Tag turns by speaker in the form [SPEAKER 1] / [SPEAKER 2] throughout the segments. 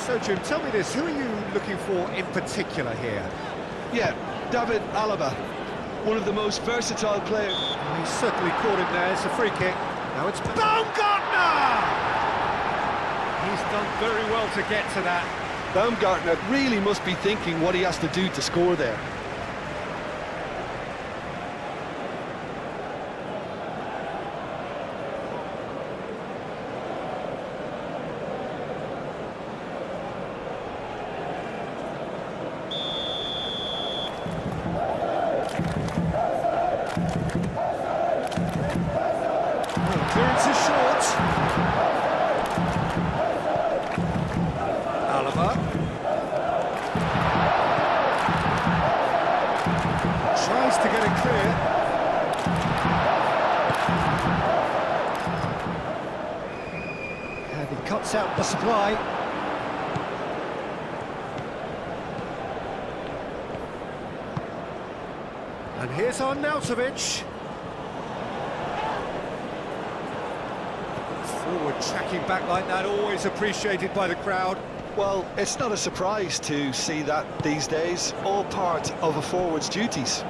[SPEAKER 1] So, Jim, tell me this, who are you looking for in particular here?
[SPEAKER 2] Yeah, David Alaba, one of the most versatile players.
[SPEAKER 1] Well, he's certainly caught him there. It's a free kick. Now it's Baumgartner! He's done very well to get to that.
[SPEAKER 2] Baumgartner really must be thinking what he has to do to score there.
[SPEAKER 1] Clearance is short. Alaba. Tries to get it clear. And he cuts out the supply. And here's Arnautovic. Forward tracking back like that, always appreciated by the crowd.
[SPEAKER 2] Well, it's not a surprise to see that these days, all part of a forward's duties.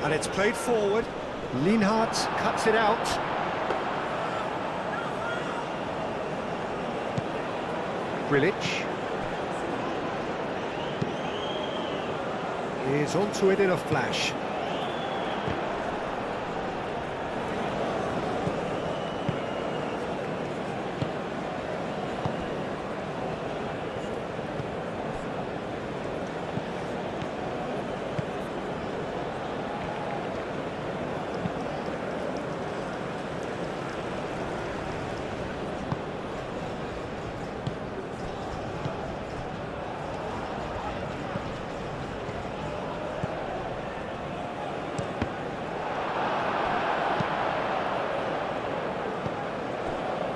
[SPEAKER 1] And it's played forward. Lienhardt cuts it out. Grilic is onto it in a flash.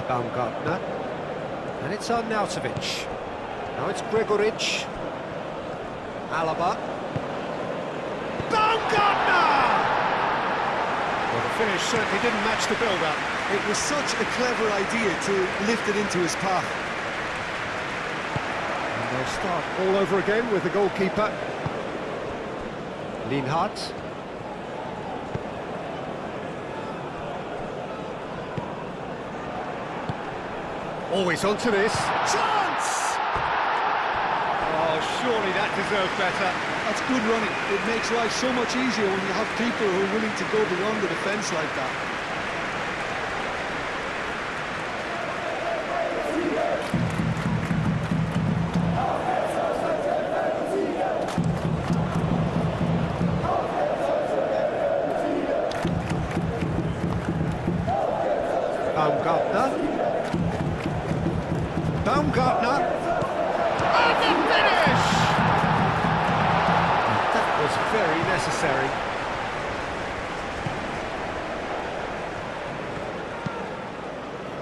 [SPEAKER 1] Baumgartner, and it's Arnautovic. Now it's Gregoric. Alaba. Baumgartner! Well, the finish certainly didn't match the build-up.
[SPEAKER 2] It was such a clever idea to lift it into his path.
[SPEAKER 1] And they'll start all over again with the goalkeeper. Lienhardt. Always onto this. Chance! Oh, surely that deserved better.
[SPEAKER 2] That's good running. It makes life so much easier when you have people who are willing to go beyond the defence like that.
[SPEAKER 1] Baumgartner. Baumgartner, and the finish! That was very necessary.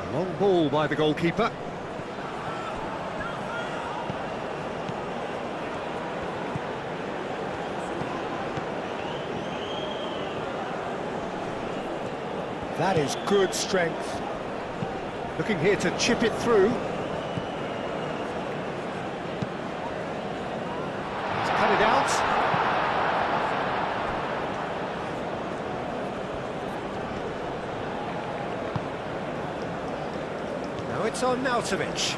[SPEAKER 1] A long ball by the goalkeeper. That is good strength. Looking here to chip it through. Cut it out. Now it's Arnautovic.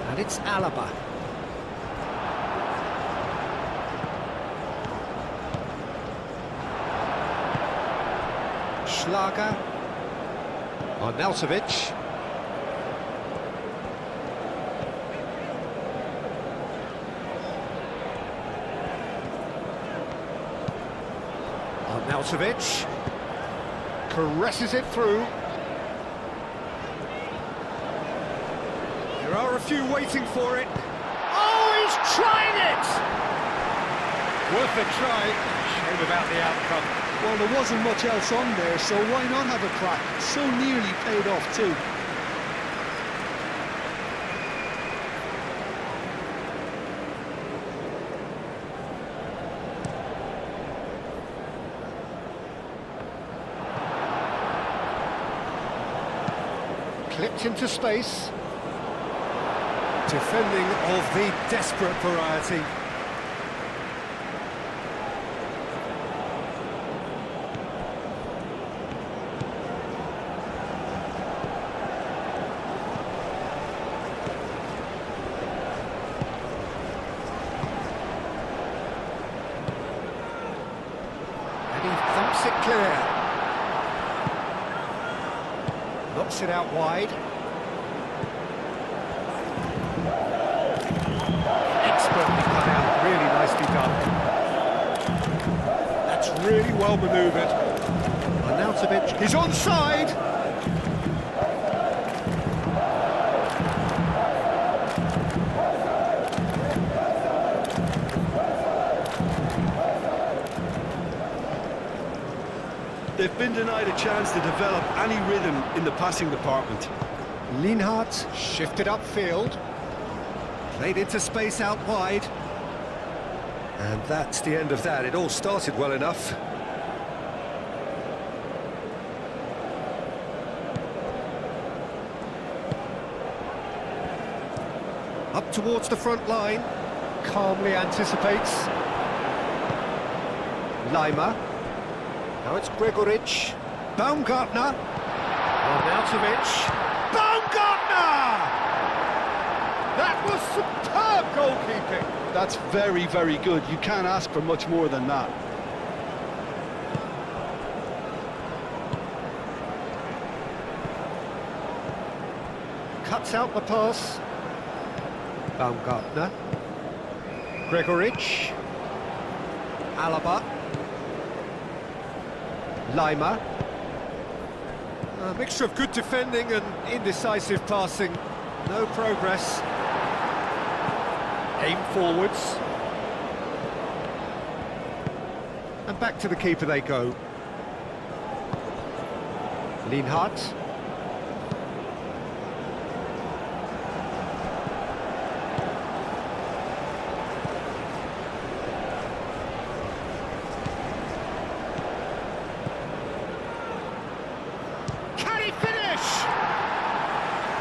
[SPEAKER 1] And it's Alaba. Schlager. Arnautovic. Arnautovic caresses it through. There are a few waiting for it. Oh, he's trying it! Worth a try. Shame about the outcome.
[SPEAKER 2] Well, there wasn't much else on there, so why not have a crack? So nearly paid off too.
[SPEAKER 1] Slipped into space. Defending of the desperate variety. And he thumps it clear. Knocks it out wide. Expertly cut out, really nicely done. That's really well manoeuvred. Arnautovic, he's onside!
[SPEAKER 2] They've been denied a chance to develop any rhythm in the passing department.
[SPEAKER 1] Lienhardt shifted upfield. Played into space out wide. And that's the end of that. It all started well enough. Up towards the front line. Calmly anticipates. Lima. Now it's Gregoric. Baumgartner. Arnautovic. Baumgartner! That was superb goalkeeping.
[SPEAKER 2] That's very, very good. You can't ask for much more than that.
[SPEAKER 1] Cuts out the pass. Baumgartner. Gregoric. Alaba. Lima. A mixture of good defending and indecisive passing. No progress. Aim forwards. And back to the keeper they go. Lienhardt. Can he finish?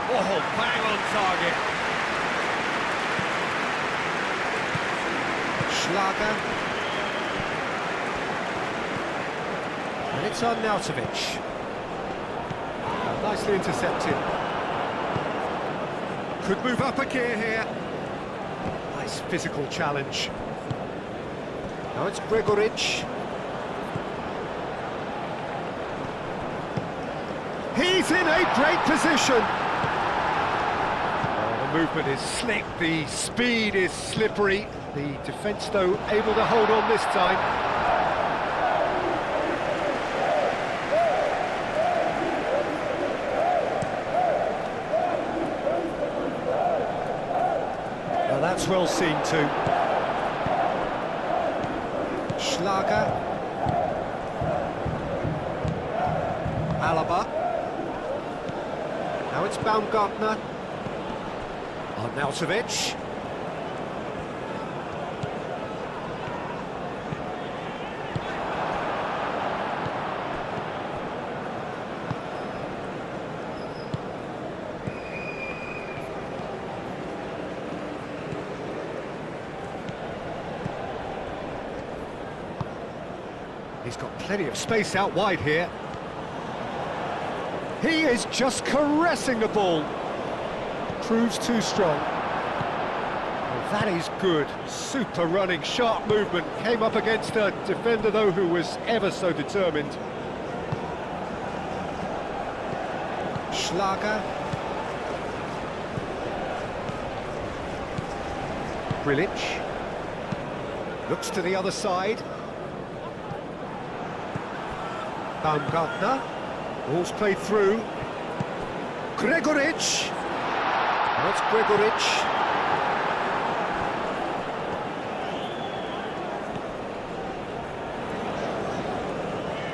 [SPEAKER 1] Oh, bang on target. Schlager. And it's Arnautovic. Nicely intercepted. Could move up a gear here. Nice physical challenge. Now it's Gregoric. He's in a great position. Oh, the movement is slick, the speed is slippery. The defence, though, able to hold on this time. Now that's well seen too. Schlager. Alaba. Now it's Baumgartner. Arnautovic. He's got plenty of space out wide here. He is just caressing the ball. Proves too strong. Well, that is good. Super running, sharp movement. Came up against a defender, though, who was ever so determined. Schlager. Grilic. Looks to the other side. Baumgartner. Ball's played through. Gregoric. Now it's Gregoric.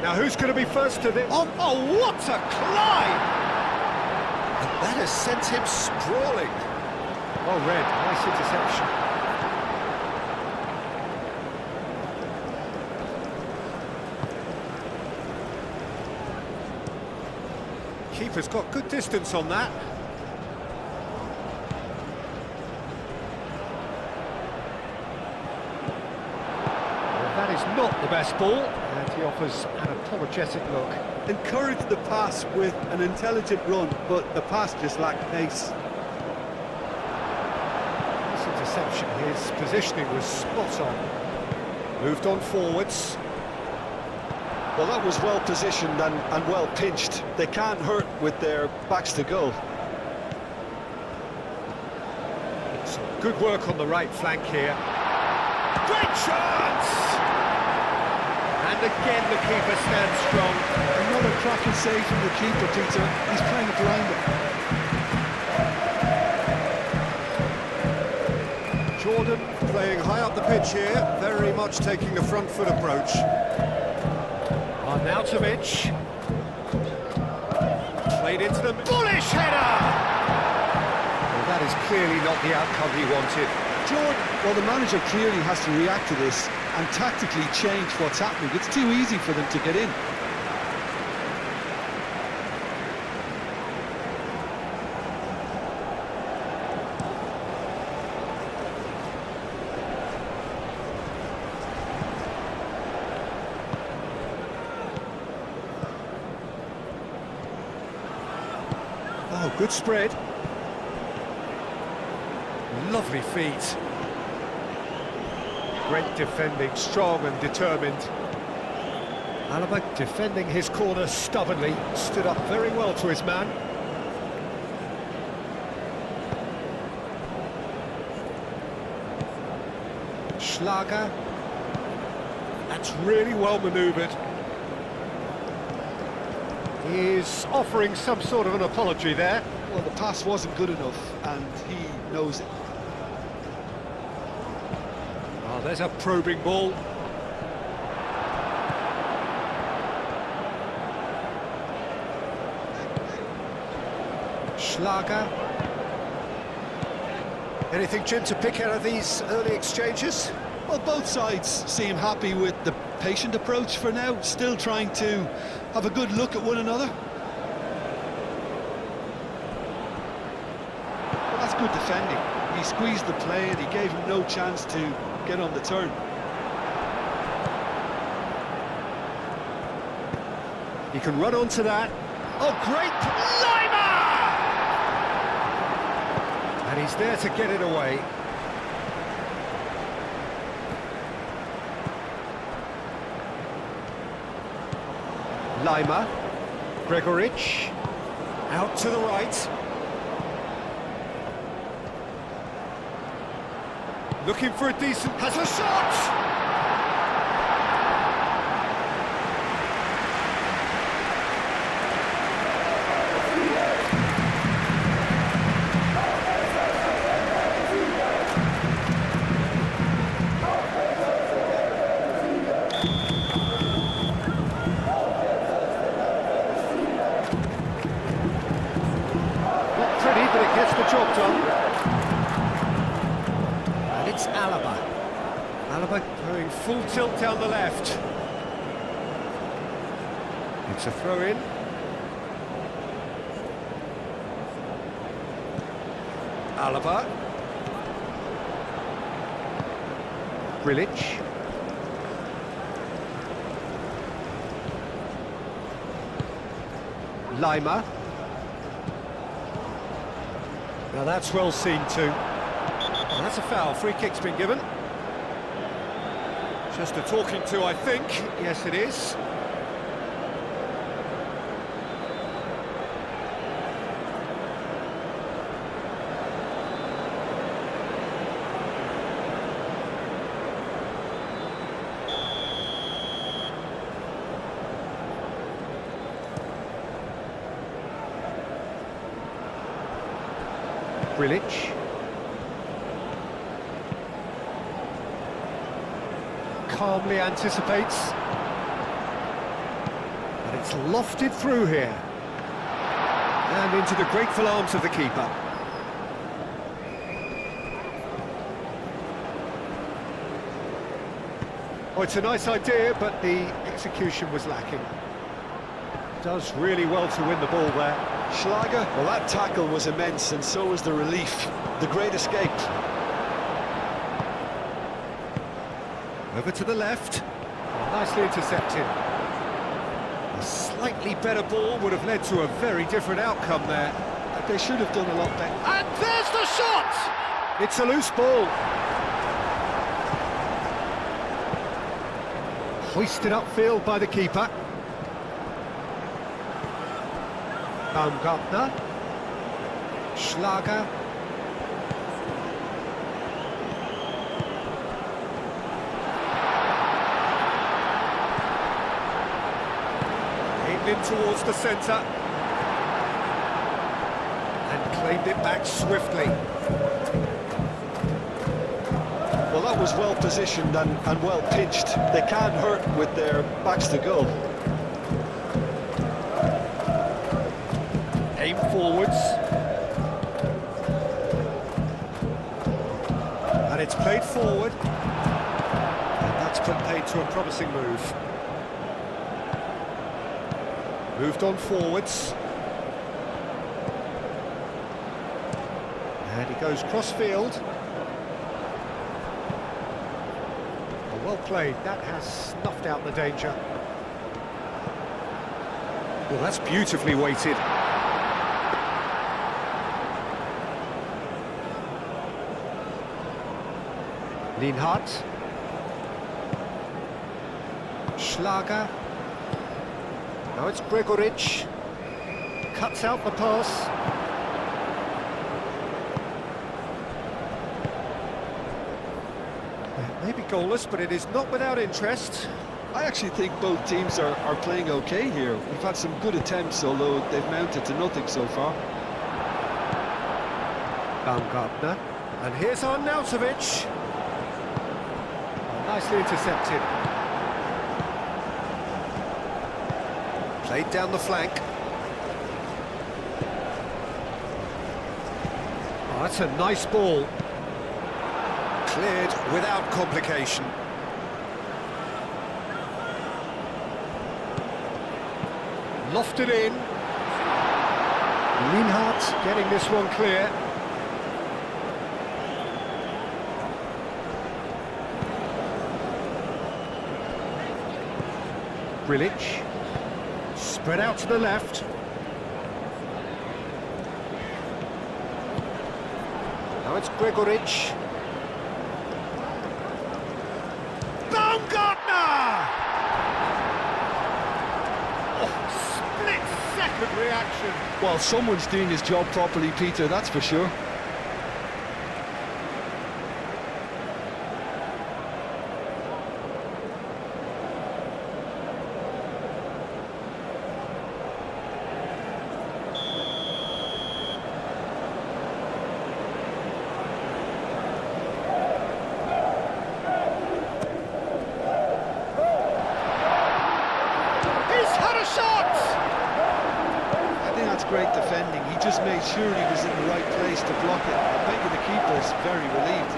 [SPEAKER 1] Now who's going to be first to this? Oh, what a climb! And that has sent him sprawling. Well read, nice interception. keeper's got good distance on that. Well, that is not the best ball, and he offers an apologetic look.
[SPEAKER 3] Encouraged the pass with an intelligent run, but the pass just lacked pace.
[SPEAKER 1] This interception, his positioning was spot on. Moved on forwards.
[SPEAKER 2] Well, that was well positioned and well pinched. They can't hurt with their backs to goal.
[SPEAKER 1] Some good work on the right flank here. Great chance! And again the keeper stands strong.
[SPEAKER 3] Another cracking save from the keeper, Peter. He's playing it blind.
[SPEAKER 1] Jordan playing high up the pitch here, very much taking a front foot approach. Arnautovic. Played into the bullish header! Well, that is clearly not the outcome he wanted.
[SPEAKER 3] Jordan, well, the manager clearly has to react to this and tactically change what's happening. It's too easy for them to get in.
[SPEAKER 1] Oh, good spread. Lovely feet. Great defending, strong and determined. Alaba defending his corner stubbornly, stood up very well to his man. Schlager. That's really well manoeuvred. He's offering some sort of an apology there.
[SPEAKER 3] Well, the pass wasn't good enough, and he knows it.
[SPEAKER 1] Oh, there's a probing ball. Schlager. Anything, Jim, to pick out of these early exchanges?
[SPEAKER 3] Well, both sides seem happy with the patient approach for now, still trying to have a good look at one another. Well, that's good defending. He squeezed the play and he gave him no chance to get on the turn.
[SPEAKER 1] He can run onto that. Oh, great! Lima! And he's there to get it away. Lima, Gregoric, out to the right. Looking for a decent, has a shot! But it gets the job done. And it's Alaba. Alaba going full tilt down the left. It's a throw-in. Alaba. Grilic. Lima. Now that's well seen too. Oh, that's a foul. Free kick's been given. Just a talking to, I think. Yes, it is. Grilic. Calmly anticipates. And it's lofted through here. And into the grateful arms of the keeper. Oh, it's a nice idea, but the execution was lacking. Does really well to win the ball there.
[SPEAKER 2] Schlager, well, that tackle was immense, and so was the relief. The great escape.
[SPEAKER 1] Over to the left. Nicely intercepted. A slightly better ball would have led to a very different outcome there.
[SPEAKER 2] They should have done a lot better.
[SPEAKER 1] And there's the shot! It's a loose ball. Hoisted upfield by the keeper. Baumgartner. Schlager. Aimed in towards the centre. And claimed it back swiftly.
[SPEAKER 2] Well, that was well positioned and well pitched. They can't hurt with their backs to goal.
[SPEAKER 1] Aim forwards. And it's played forward. And that's put paid to a promising move. Moved on forwards. And he goes cross-field. Well played, that has snuffed out the danger. Well, that's beautifully weighted. Lienhardt. Schlager. Now it's Gregoritsch. Cuts out the pass. Maybe goalless, but it is not without interest.
[SPEAKER 2] I actually think both teams are playing okay here. We've had some good attempts, although they've mounted to nothing so far.
[SPEAKER 1] Baumgartner. And here's Arnautovic. Nicely intercepted. Played down the flank. Oh, that's a nice ball. Cleared without complication. Lofted in. Lienhardt getting this one clear. Grilic. Spread out to the left. Now it's Gregoritsch. Baumgartner! Oh, split-second reaction.
[SPEAKER 2] Well, someone's doing his job properly, Peter, that's for sure. Great defending. He just made sure he was in the right place to block it. I bet you the keeper's very relieved.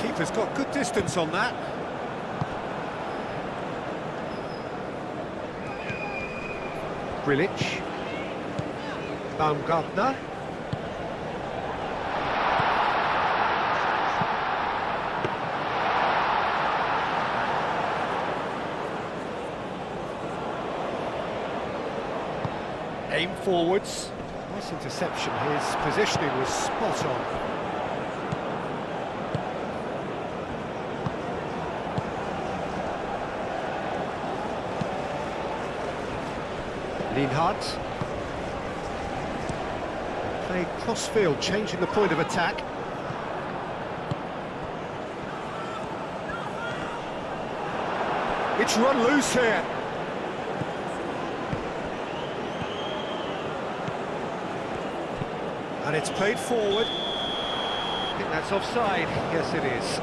[SPEAKER 1] Keeper's got good distance on that. Grilic. Baumgartner. Aim forwards. Nice interception. His positioning was spot on. Lienhardt. Played cross-field, changing the point of attack. It's run loose here. And it's played forward. I think that's offside. Yes, it is.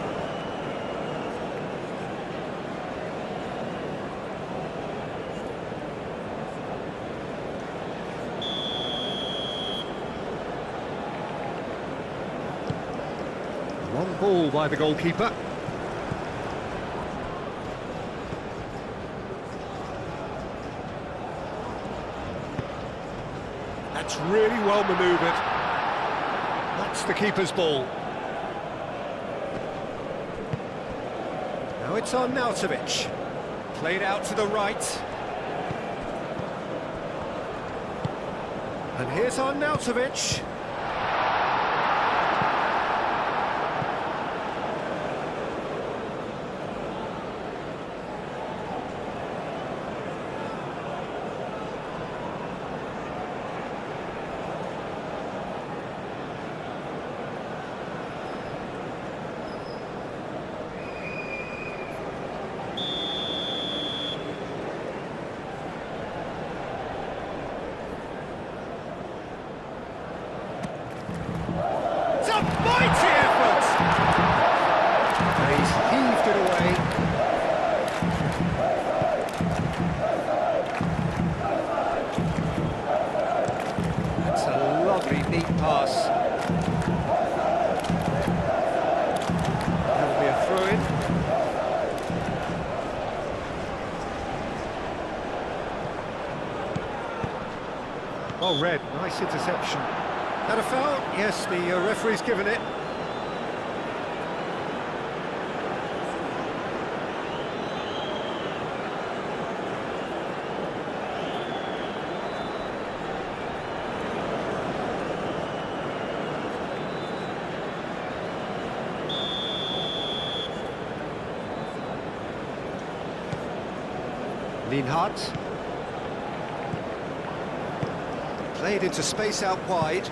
[SPEAKER 1] Long ball by the goalkeeper. That's really well manoeuvred. That's the keeper's ball. Now it's on Arnautovic. Played out to the right. And here's on Arnautovic. Mighty effort! And he's heaved it away. That's a lovely, neat pass. That'll be a throw-in. Well read, nice interception. Had a foul? Yes, the referee's given it. Lienhardt. Played into space out wide.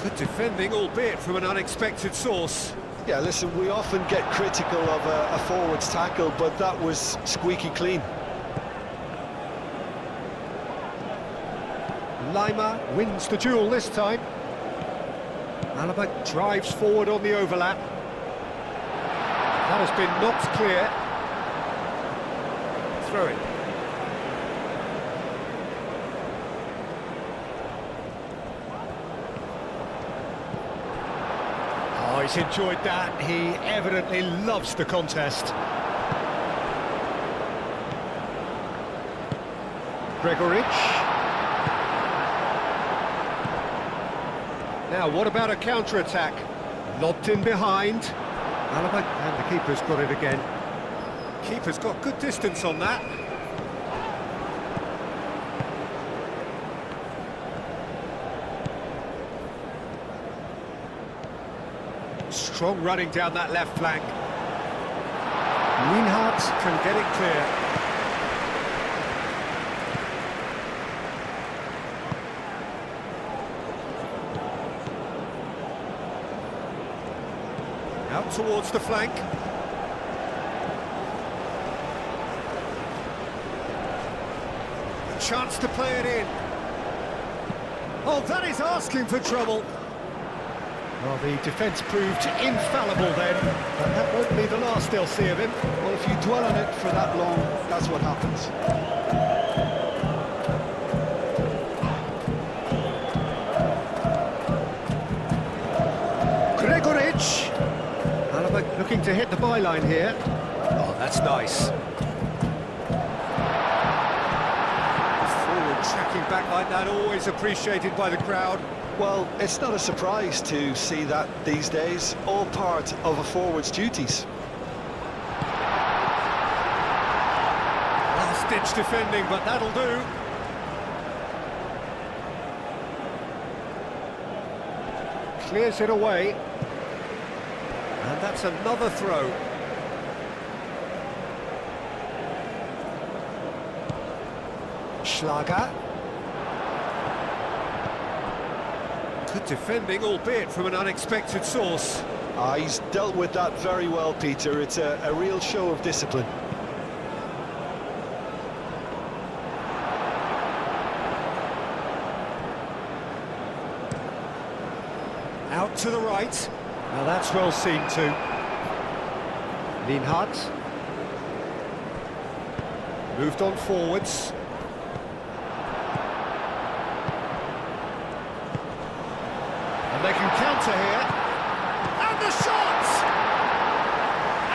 [SPEAKER 1] Good defending, albeit from an unexpected source.
[SPEAKER 2] Yeah, listen, we often get critical of a forward's tackle, but that was squeaky clean.
[SPEAKER 1] Lima wins the duel this time. Alaba drives forward on the overlap. That has been knocked clear. Throw it. Oh, he's enjoyed that. He evidently loves the contest. Gregoric. Now, what about a counter-attack? Lobbed in behind. Alaba, and the keeper's got it again. Keeper's got good distance on that. Strong running down that left flank. Lienhardt can get it clear. Out towards the flank. A chance to play it in. Oh, that is asking for trouble. Well, the defence proved infallible then, but that won't be the last they'll see of him.
[SPEAKER 2] Well, if you dwell on it for that long, that's what happens.
[SPEAKER 1] Gregoric. Alaba looking to hit the byline here. Oh, that's nice. Forward tracking back like that, always appreciated by the crowd.
[SPEAKER 2] Well, it's not a surprise to see that these days, all part of a forward's duties.
[SPEAKER 1] Last-ditch defending, but that'll do. Clears it away. And that's another throw. Schlager. Good defending, albeit from an unexpected source.
[SPEAKER 2] He's dealt with that very well, Peter. It's a real show of discipline.
[SPEAKER 1] Out to the right. Now that's well seen too. Lienhardt. Moved on forwards. And they can counter here. And the shot!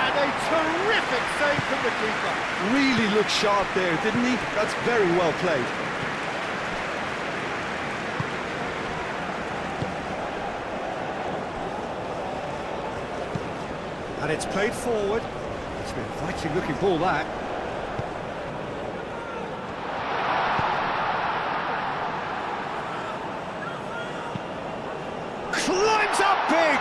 [SPEAKER 1] And a terrific save from the keeper.
[SPEAKER 2] Really looked sharp there, didn't he? That's very well played.
[SPEAKER 1] And it's played forward. It's an inviting looking ball, that. Climbs up big!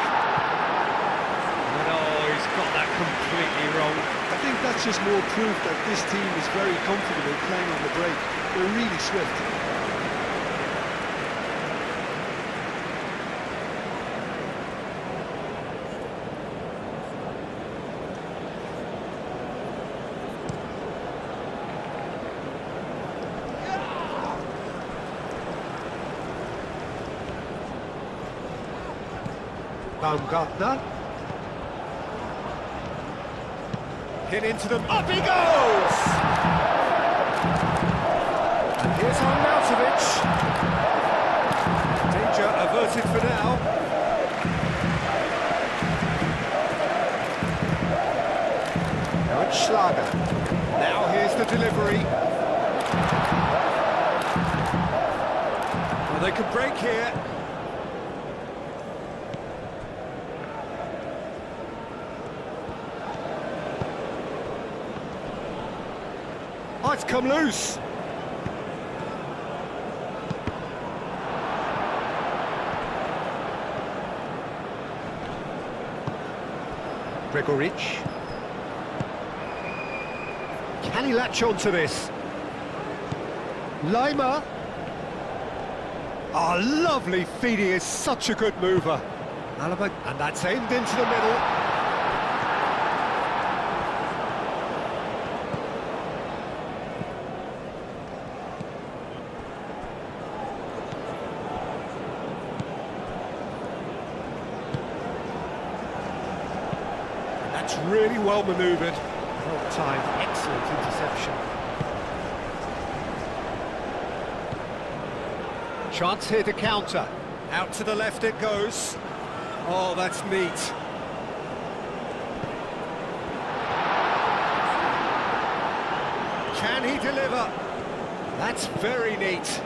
[SPEAKER 1] And oh, he's got that completely wrong.
[SPEAKER 2] I think that's just more proof that this team is very comfortable playing on the break. They're really swift.
[SPEAKER 1] Baumgartner. Hit into them. Up he goes! And here's Arnautovic. Danger averted for now. Now it's Schlager. Now here's the delivery. Well, they can break here. Oh, it's come loose. Gregoric. Can he latch on to this? Lima. Oh, lovely feed. He is such a good mover. Alaba, and that's aimed into the middle. That's really well manoeuvred. Well timed, excellent interception. Chance here to counter. Out to the left it goes. Oh, that's neat. Can he deliver? That's very neat.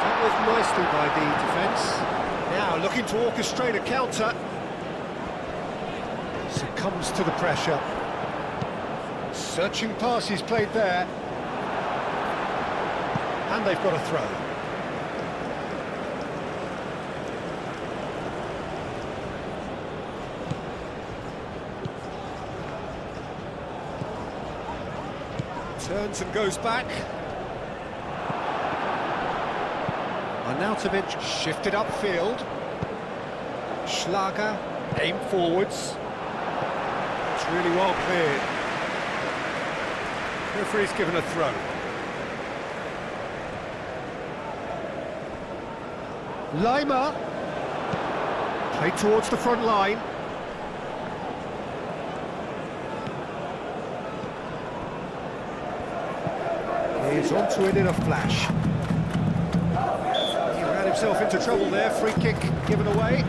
[SPEAKER 1] That was nicely by the defence. Now looking to orchestrate a counter. Succumbs to the pressure. Searching pass he's played there. And they've got a throw. Turns and goes back. Arnautovic shifted upfield. Schlager aimed forwards. It's really well cleared. Referee's given a throw. Lima. Played towards the front line. He's onto it in a flash. He ran himself into trouble there. Free kick given away.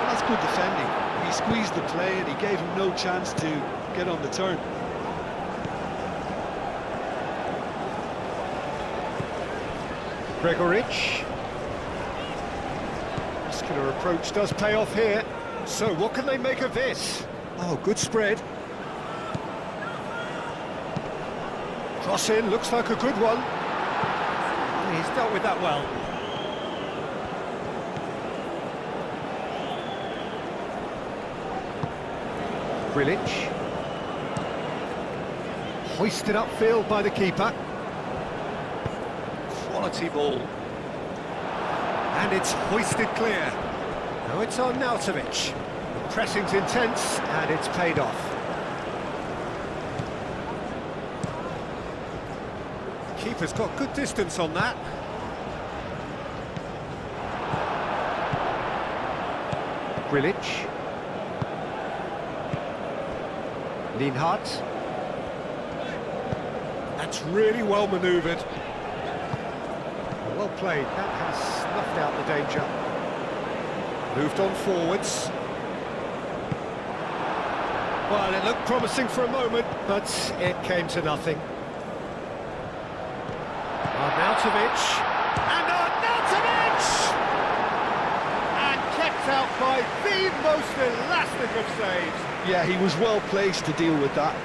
[SPEAKER 2] That's good defending. He squeezed the play and he gave him no chance to get on the turn.
[SPEAKER 1] Gregoric. Muscular approach does pay off here. So what can they make of this? Oh, good spread. Cross in, looks like a good one. He's dealt with that well. Grilic. Hoisted upfield by the keeper. Quality ball. And it's hoisted clear. Now it's Arnautovic. The pressing's intense and it's paid off. Keeper's got good distance on that. Grilic. Lienhardt. That's really well manoeuvred. Well played. That has snuffed out the danger. Moved on forwards. Well, it looked promising for a moment, but it came to nothing. Arnautovic. And Arnautovic! And kept out by the most elastic of saves.
[SPEAKER 2] Yeah, he was well placed to deal with that.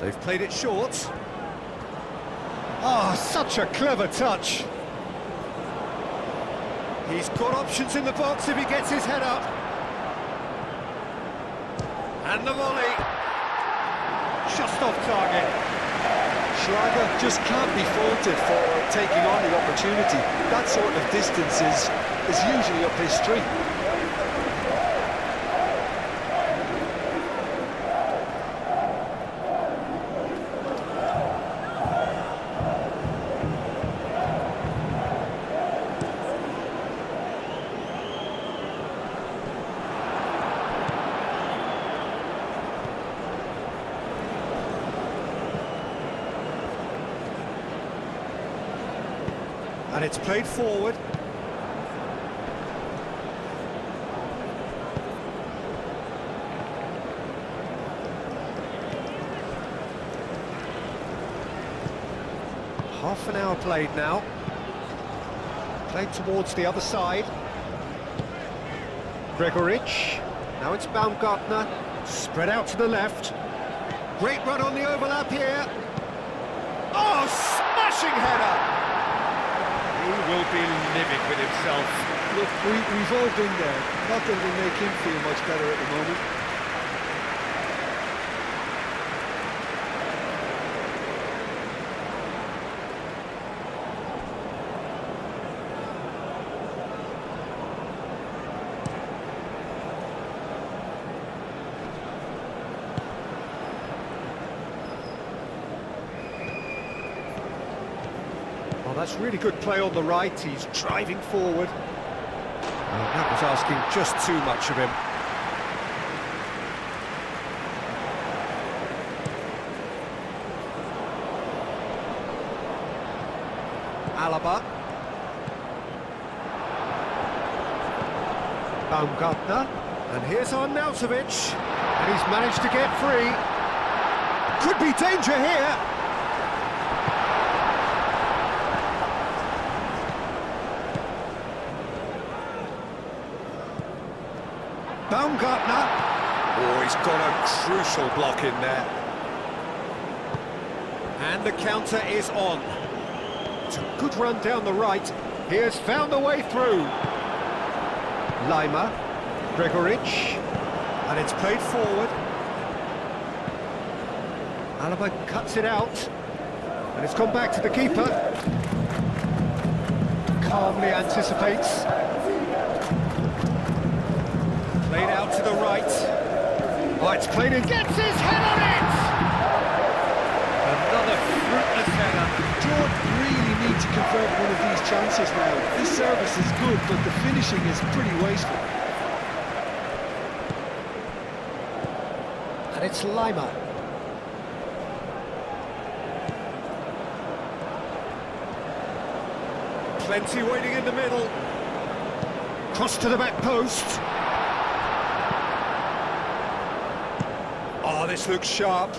[SPEAKER 1] They've played it short. Oh, such a clever touch. He's got options in the box if he gets his head up. And the volley. Just off target.
[SPEAKER 2] Schlager just can't be faulted for taking on the opportunity. That sort of distance is usually up his street.
[SPEAKER 1] And it's played forward. Half an hour played now. Played towards the other side. Gregoric. Now it's Baumgartner. Spread out to the left. Great run on the overlap here. Oh, smashing header! He will be livid with himself.
[SPEAKER 2] Look, we've all been there. Not that it'll make him feel much better at the moment.
[SPEAKER 1] Well, that's really good play on the right. He's driving forward. Oh, that was asking just too much of him. Alaba. Baumgartner. And here's Arnautovic. And he's managed to get free. Could be danger here. Baumgartner. Oh, he's got a crucial block in there. And the counter is on. It's a good run down the right. He has found a way through. Lima. Gregoric. And it's played forward. Alaba cuts it out. And it's gone back to the keeper. Calmly anticipates. Played out to the right. Oh, it's played in. Gets his head on it! Another fruitless header.
[SPEAKER 2] George really need to convert one of these chances now. This service is good, but the finishing is pretty wasteful.
[SPEAKER 1] And it's Lima. Plenty waiting in the middle. Cross to the back post. Oh, this looks sharp.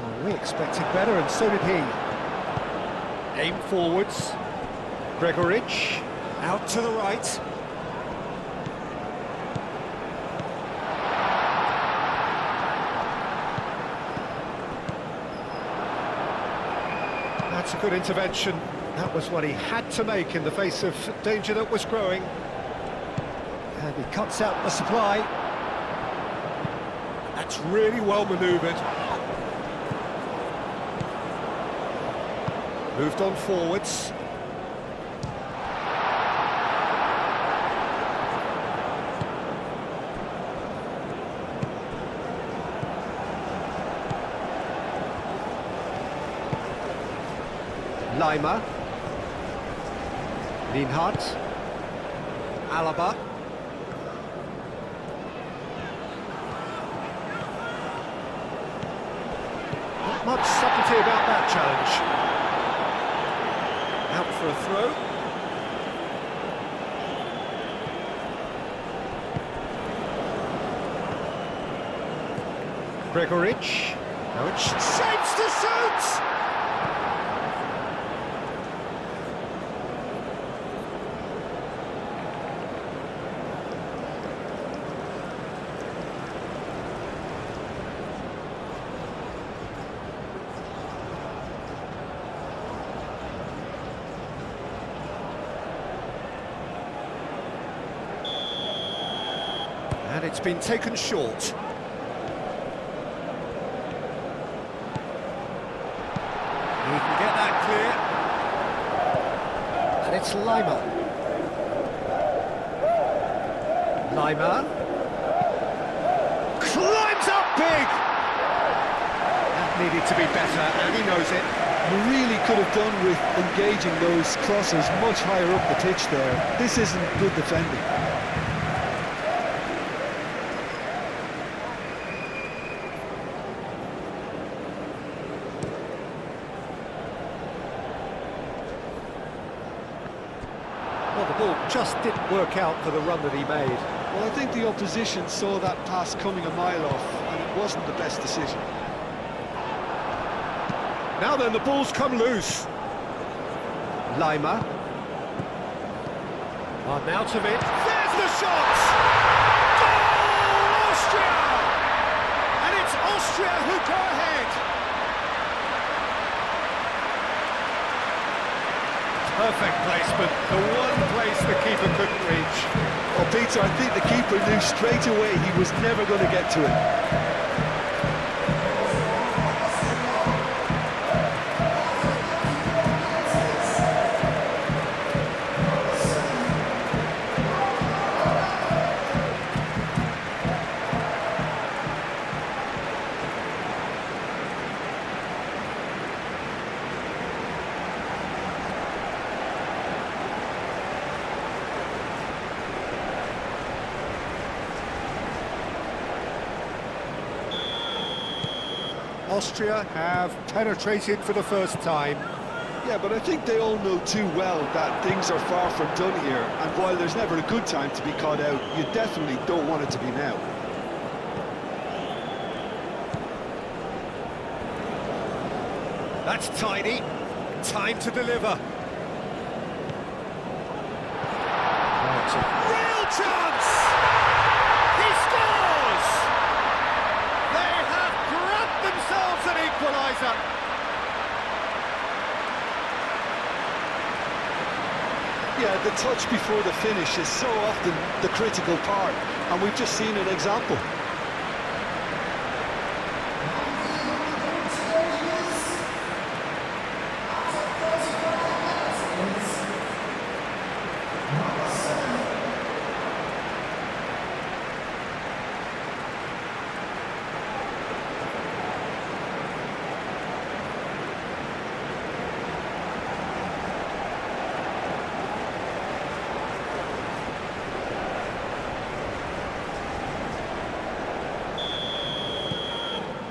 [SPEAKER 1] Oh, we expected better, and so did he. Aim forwards. Gregoric. Out to the right. That's a good intervention. That was what he had to make in the face of danger that was growing. And he cuts out the supply. That's really well manoeuvred. Moved on forwards. Lima. Linhart. Alaba. Not much subtlety about that challenge. Out for a throw. Gregorich. Now it shapes to suit! And it's been taken short. He can get that clear. And it's Lima. Lima. Climbs up big! That needed to be better, and he knows it.
[SPEAKER 2] You really could have done with engaging those crosses much higher up the pitch there. This isn't good defending.
[SPEAKER 1] Well, the ball just didn't work out for the run that he made.
[SPEAKER 2] Well, I think the opposition saw that pass coming a mile off, and it wasn't the best decision.
[SPEAKER 1] Now then, the ball's come loose. Lima. One out of it. There's the shot! Goal, Austria! And it's Austria who go ahead. Perfect placement, the one place the keeper couldn't reach.
[SPEAKER 2] Well, Peter, I think the keeper knew straight away he was never going to get to it.
[SPEAKER 1] Austria have penetrated for the first time.
[SPEAKER 2] Yeah, but I think they all know too well that things are far from done here, and while there's never a good time to be caught out, you definitely don't want it to be now.
[SPEAKER 1] That's tidy. Time to deliver. Real chance! He scores! They have grabbed themselves an equaliser.
[SPEAKER 2] Yeah, the touch before the finish is so often the critical part, and we've just seen an example.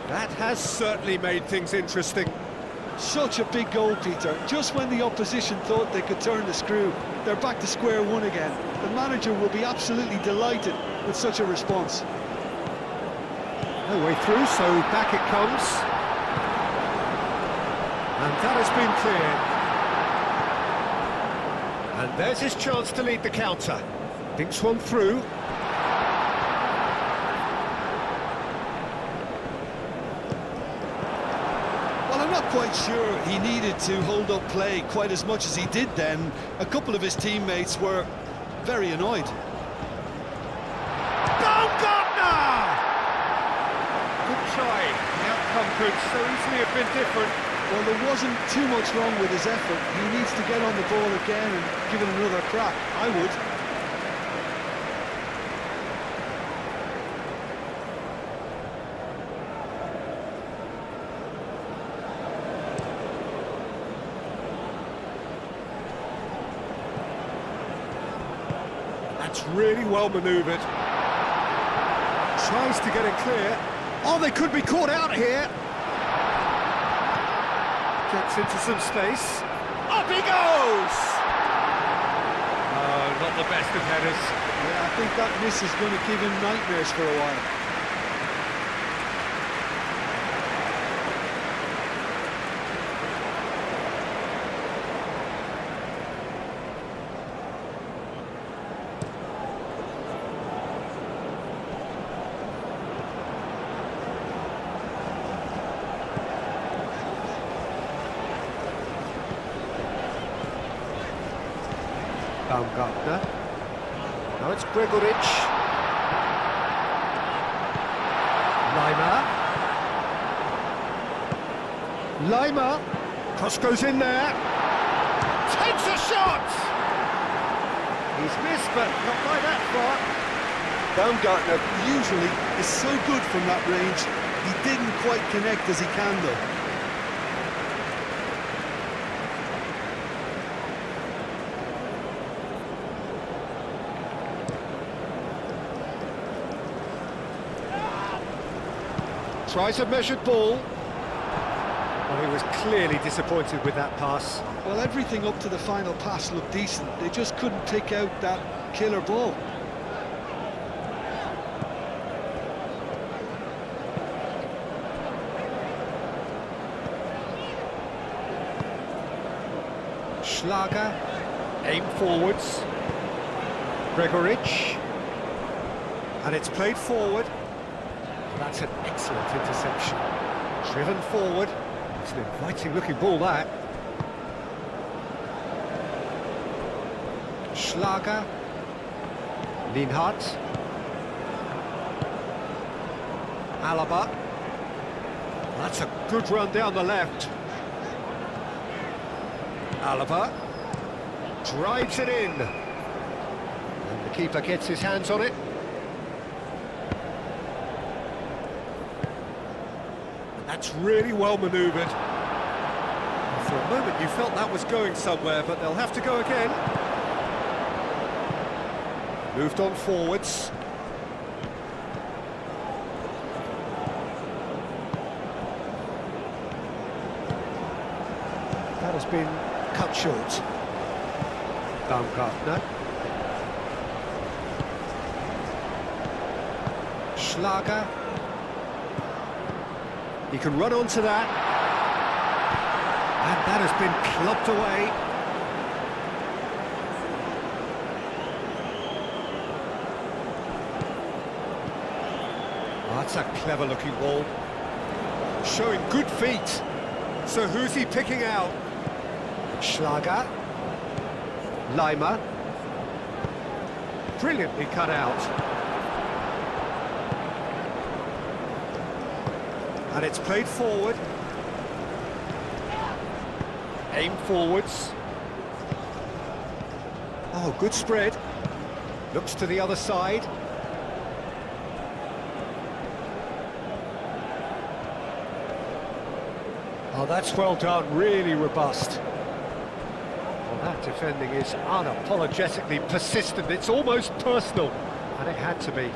[SPEAKER 1] That has certainly made things interesting.
[SPEAKER 2] Such a big goal, Peter. Just when the opposition thought they could turn the screw, they're back to square one again. The manager will be absolutely delighted with such a response.
[SPEAKER 1] No way through, so back it comes. And that has been cleared. And there's his chance to lead the counter. Thinks one through.
[SPEAKER 2] I'm not quite sure he needed to hold up play quite as much as he did then. A couple of his teammates were very annoyed.
[SPEAKER 1] Baumgartner! Good try. The outcome could so easily have been different.
[SPEAKER 2] Well, there wasn't too much wrong with his effort. He needs to get on the ball again and give it another crack. I would.
[SPEAKER 1] That's really well manoeuvred. Tries to get it clear. Oh, they could be caught out here. Gets into some space. Up he goes! Oh, not the best of headers.
[SPEAKER 2] Yeah, I think that miss is going to give him nightmares for a while.
[SPEAKER 1] Baumgartner. Now it's Gregoritsch. Lima. Cross goes in there. Takes a shot! He's missed, but not by that far.
[SPEAKER 2] Baumgartner usually is so good from that range. He didn't quite connect as he can, though.
[SPEAKER 1] Tries a measured ball. Well, he was clearly disappointed with that pass.
[SPEAKER 2] Well, everything up to the final pass looked decent. They just couldn't pick out that killer ball.
[SPEAKER 1] Schlager. Aim forwards. Gregoritsch. And it's played forward. That's an excellent interception. Driven forward. It's an inviting looking ball, that. Schlager. Lienhardt. Alaba. That's a good run down the left. Alaba. Drives it in. And the keeper gets his hands on it. That's really well manoeuvred. For a moment you felt that was going somewhere, but they'll have to go again. Moved on forwards. That has been cut short. Baumgartner. Schlager. He can run onto that. And that has been clubbed away. Oh, that's a clever looking ball. Showing good feet. So who's he picking out? Schlager. Lima. Brilliantly cut out. And it's played forward. Aim forwards. Oh, good spread. Looks to the other side. Oh, that's well done, really robust. Well, that defending is unapologetically persistent. It's almost personal, and it had to be.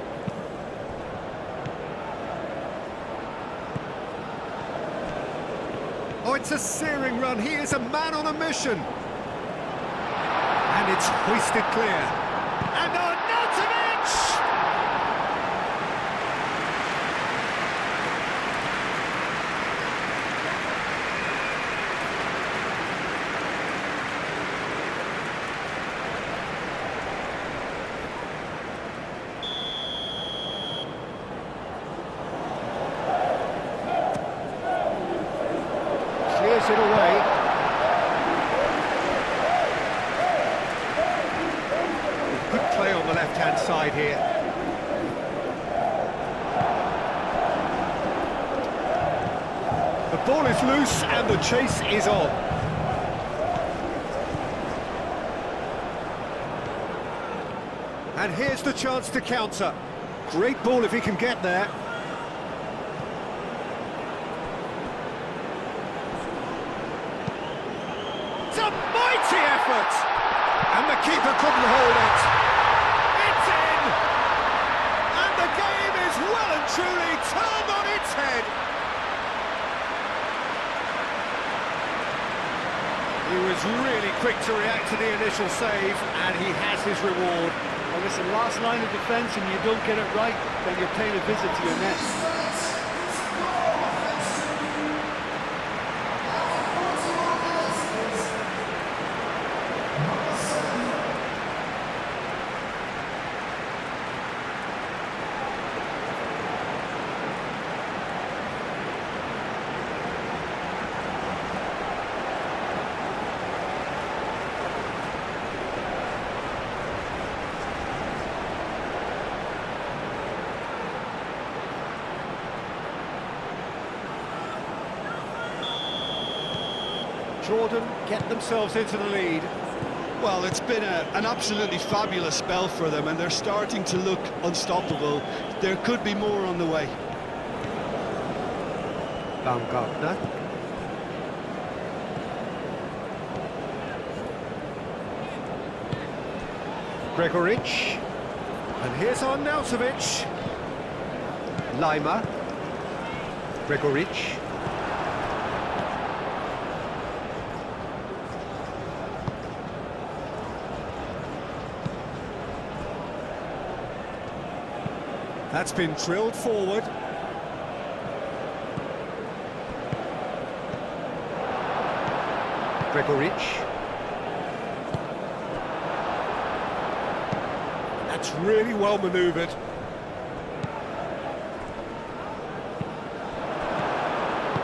[SPEAKER 1] Oh, it's a searing run. He is a man on a mission. And it's hoisted clear. And Arnautovic! Clears it away. Good play on the left-hand side here. The ball is loose and the chase is on. And here's the chance to counter. Great ball if he can get there. It's a mighty effort! And the keeper couldn't hold it. It the game is well and truly turned on its head. He was really quick to react to the initial save, and he has his reward.
[SPEAKER 2] Well, listen, last line of defence and you don't get it right, then you're paying a visit to your net.
[SPEAKER 1] Jordan get themselves into the lead.
[SPEAKER 3] Well, it's been an absolutely fabulous spell for them, and they're starting to look unstoppable. There could be more on the way.
[SPEAKER 1] Baumgartner. Gregoric. And here's Arnautovic. Lima. Gregoric. That's been drilled forward. Gregoric. That's really well manoeuvred.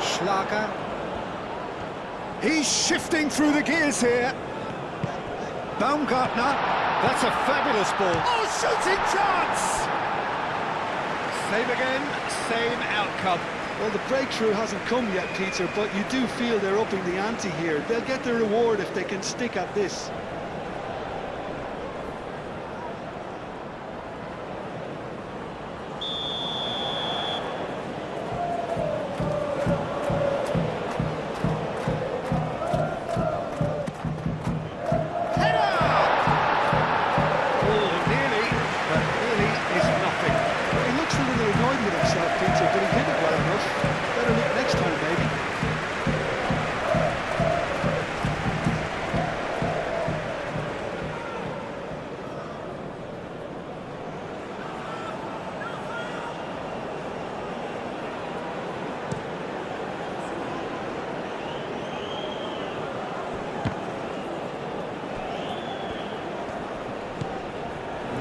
[SPEAKER 1] Schlager. He's shifting through the gears here. Baumgartner. That's a fabulous ball. Oh, shooting chance! Same again, same outcome.
[SPEAKER 2] Well, the breakthrough hasn't come yet, Peter, but you do feel they're upping the ante here. They'll get the reward if they can stick at this.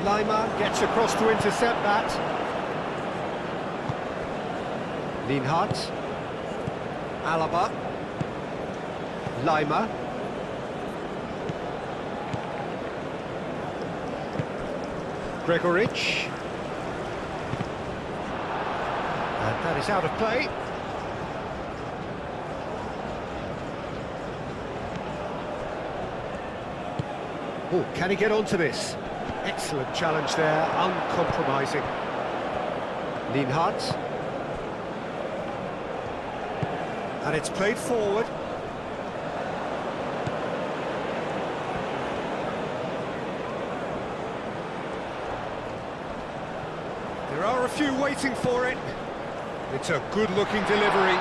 [SPEAKER 1] Lima gets across to intercept that. Lienhardt. Alaba. Lima. Gregoric. And that is out of play. Oh, can he get onto this? Excellent challenge there, uncompromising. Lienhardt. And it's played forward. There are a few waiting for it. It's a good-looking delivery.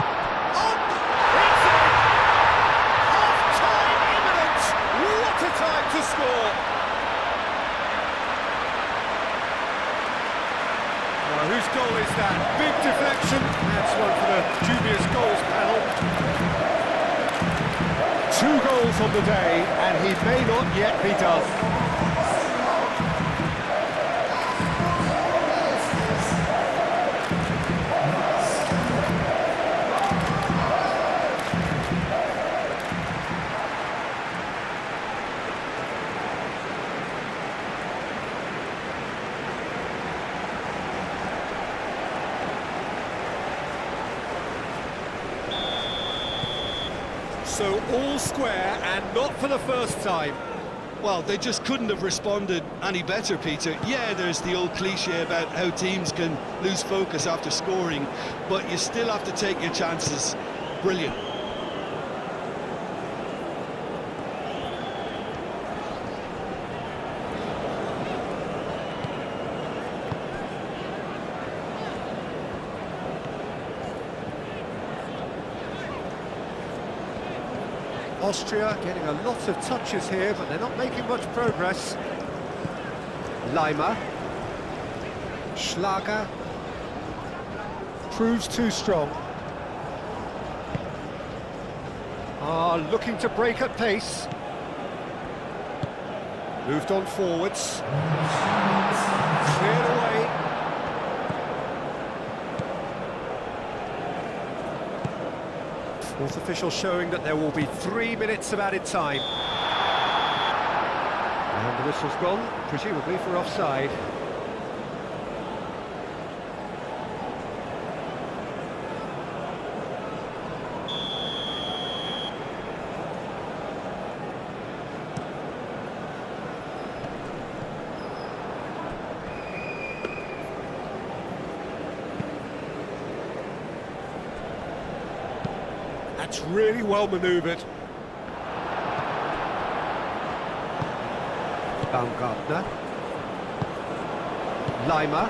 [SPEAKER 1] Oh! It's in! Half-time imminent! What a time to score! Whose goal is that? Big deflection. That's one for the dubious goals panel. 2 goals on the day, and he may not yet be done. So all square, and not for the first time.
[SPEAKER 3] Well, they just couldn't have responded any better, Peter. Yeah, there's the old cliche about how teams can lose focus after scoring, but you still have to take your chances. Brilliant.
[SPEAKER 1] Austria getting a lot of touches here, but they're not making much progress. Lima. Schlager. Proves too strong. Looking to break at pace. Moved on forwards. Cleared away. Fourth official showing that there will be 3 minutes of added time. And the whistle's gone, presumably for offside. That's really well manoeuvred. Baumgartner. Lima.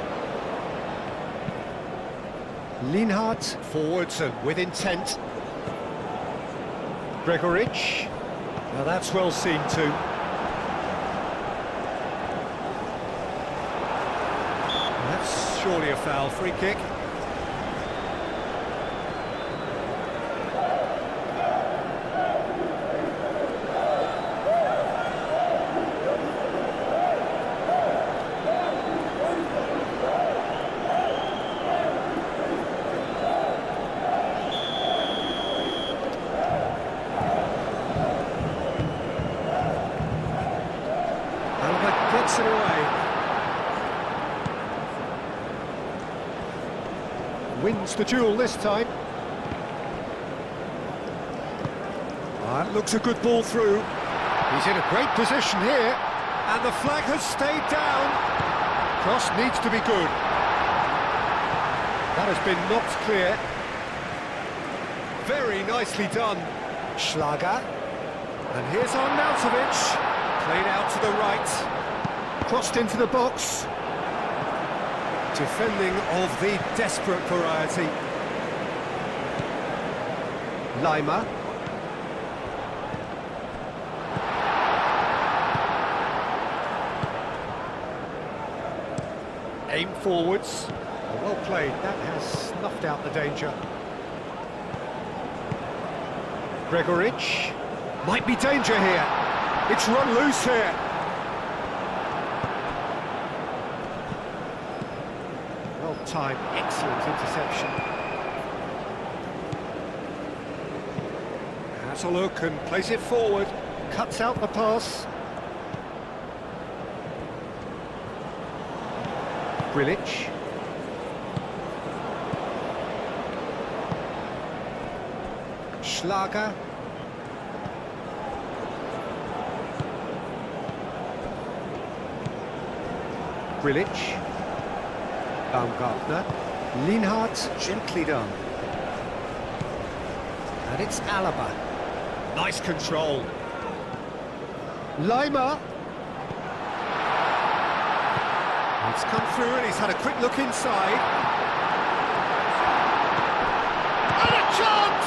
[SPEAKER 1] Lienhardt. Forwards and with intent. Gregoric. Now that's well seen too. That's surely a foul. Free kick. Gets it away. Wins the duel this time. That looks a good ball through. He's in a great position here, and the flag has stayed down. Cross needs to be good. That has been knocked clear. Very nicely done. Schlager. And here's Arnautovic. Played out to the right. Crossed into the box. Defending of the desperate variety. Lima. Aim forwards. Well played. That has snuffed out the danger. Gregoric. Might be danger here. It's run loose here. Time, excellent interception. Has a look and plays it forward, cuts out the pass. Grilic. Schlager. Grilic. Baumgartner. Lienhardt, gently done. And it's Alaba. Nice control. Lima. It's come through and he's had a quick look inside. And a chance!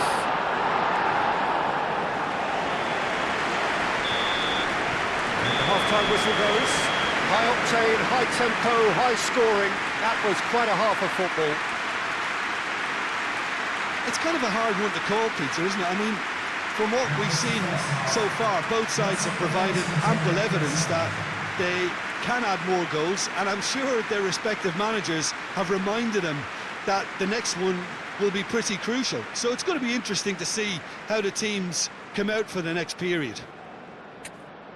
[SPEAKER 1] And the half-time whistle goes. High octane, high tempo, high scoring. That was quite a half of football.
[SPEAKER 3] It's kind of a hard one to call, Peter, isn't it? I mean, from what we've seen so far, both sides have provided ample evidence that they can add more goals, and I'm sure their respective managers have reminded them that the next one will be pretty crucial. So it's going to be interesting to see how the teams come out for the next period.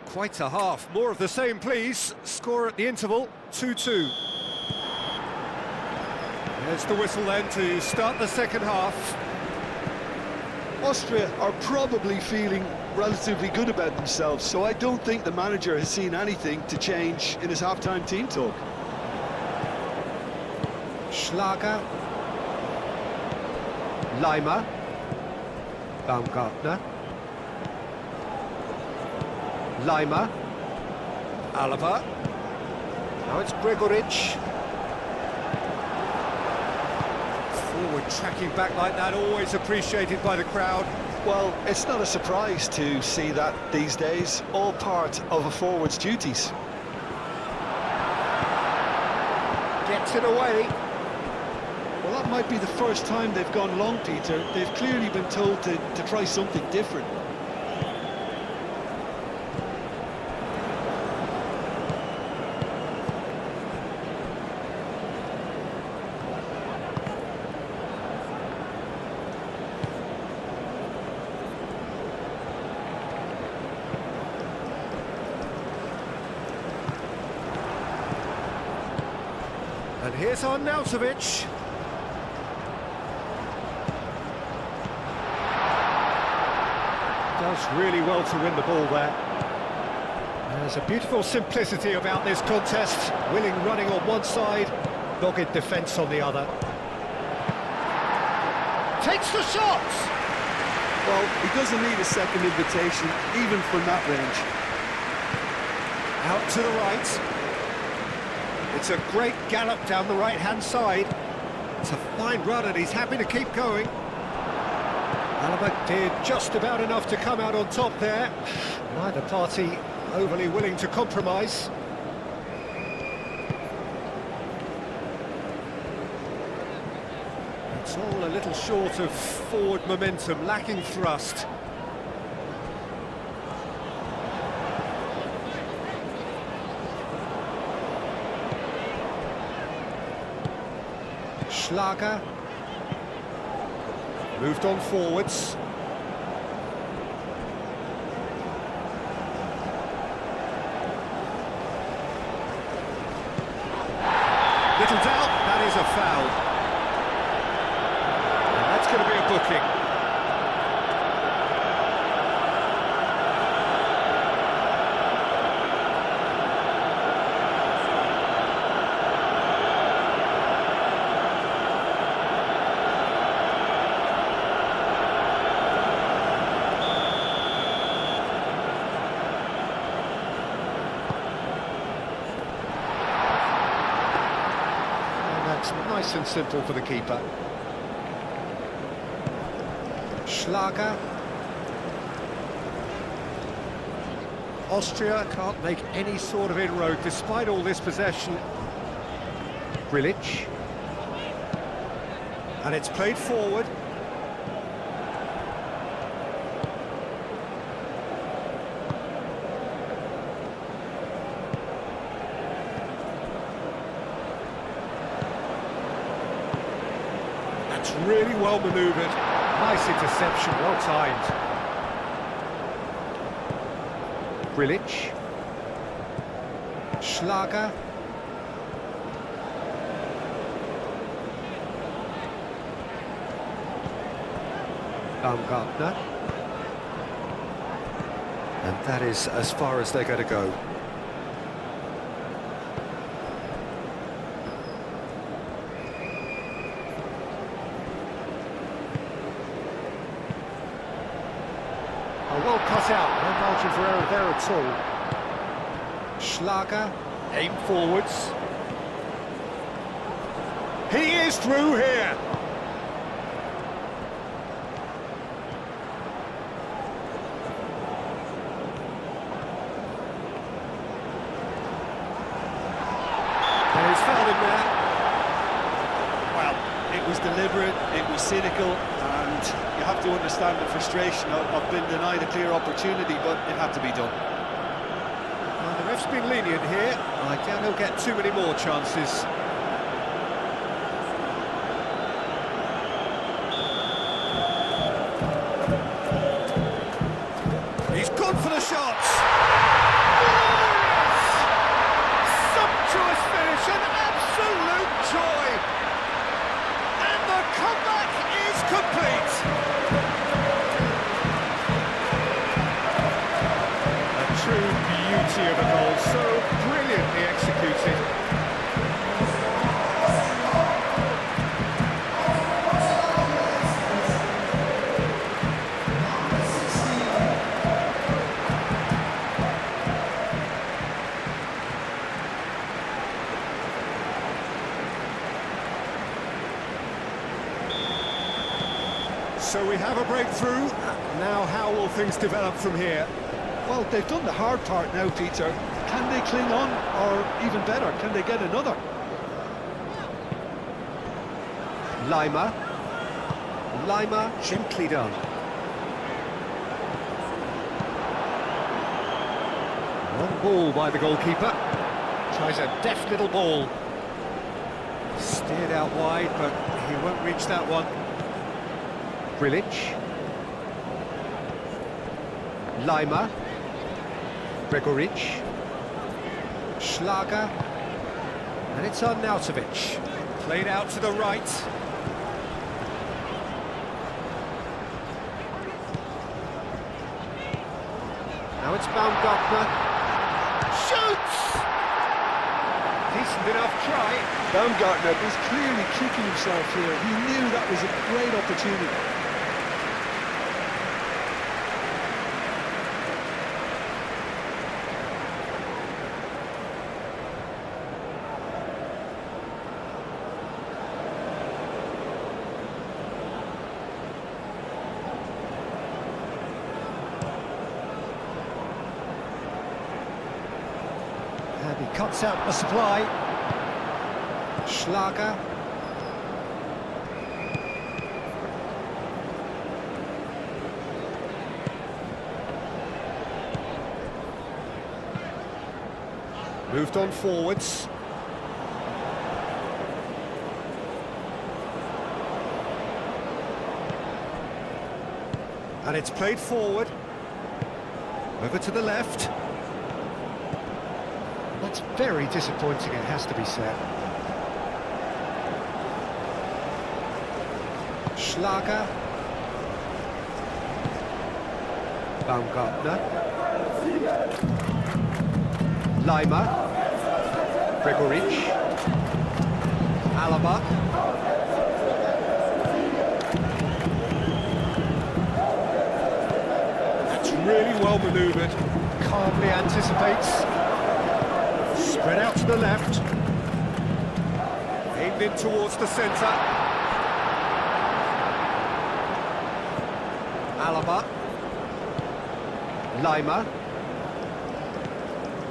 [SPEAKER 1] Quite a half. More of the same, please. Score at the interval, 2-2. There's the whistle then to start the second half.
[SPEAKER 2] Austria are probably feeling relatively good about themselves, so I don't think the manager has seen anything to change in his half-time team talk.
[SPEAKER 1] Schlager. Lima. Baumgartner. Lima. Alaba. Now it's Gregoric. Forward tracking back like that, always appreciated by the crowd.
[SPEAKER 3] Well, it's not a surprise to see that these days, all part of a forward's duties.
[SPEAKER 1] Gets it away.
[SPEAKER 2] Well, that might be the first time they've gone long, Peter. They've clearly been told to try something different.
[SPEAKER 1] And here's Arnautovic. Does really well to win the ball there. There's a beautiful simplicity about this contest. Willing running on one side, dogged defence on the other. Takes the shot!
[SPEAKER 3] Well, he doesn't need a second invitation, even from that range.
[SPEAKER 1] Out to the right. It's a great gallop down the right-hand side. It's a fine run and he's happy to keep going. Alaba did just about enough to come out on top there. Neither party overly willing to compromise. It's all a little short of forward momentum, lacking thrust. Schlager moved on forwards. Little doubt, that is a foul. And that's going to be a booking. Nice and simple for the keeper. Schlager. Austria can't make any sort of inroad despite all this possession. Grilic. And it's played forward. That's really well manoeuvred. Nice interception, well timed. Grilic. Schlager. Baumgartner. And that is as far as they're going to go. Well cut out, no margin for error there at all. Schlager, aim forwards. He is through here. And he's fouled him there.
[SPEAKER 2] Well, it was deliberate, it was cynical, and you have to understand the frustration of being denied a clear opportunity, but it had to be done.
[SPEAKER 1] Well, the ref's been lenient here. I doubt he'll get too many more chances. He's gone for the shots. Glorious! Sumptuous finish, an absolute joy. And the comeback is complete. A true beauty of a goal, so brilliantly executed. So we have a breakthrough. Now how will things develop from here?
[SPEAKER 2] Well, they've done the hard part now, Peter. Can they cling on, or even better, can they get another?
[SPEAKER 1] Lima. Lima, gently done. Long ball by the goalkeeper. Tries a deft little ball. Steered out wide, but he won't reach that one. Grilic. Lima. Gregoric. Schlager. And it's on Nautovic. Played out to the right. Now it's Baumgartner. Shoots! Decent enough try.
[SPEAKER 2] Baumgartner was clearly kicking himself here. He knew that was a great opportunity.
[SPEAKER 1] And he cuts out the supply. Schlager. Moved on forwards. And it's played forward. Over to the left. That's very disappointing, it has to be said. Schlager. Baumgartner. Lima. Gregoric. Alaba. That's really well manoeuvred. Calmly anticipates. Spread out to the left. Aimed in towards the centre. Alaba. Lima.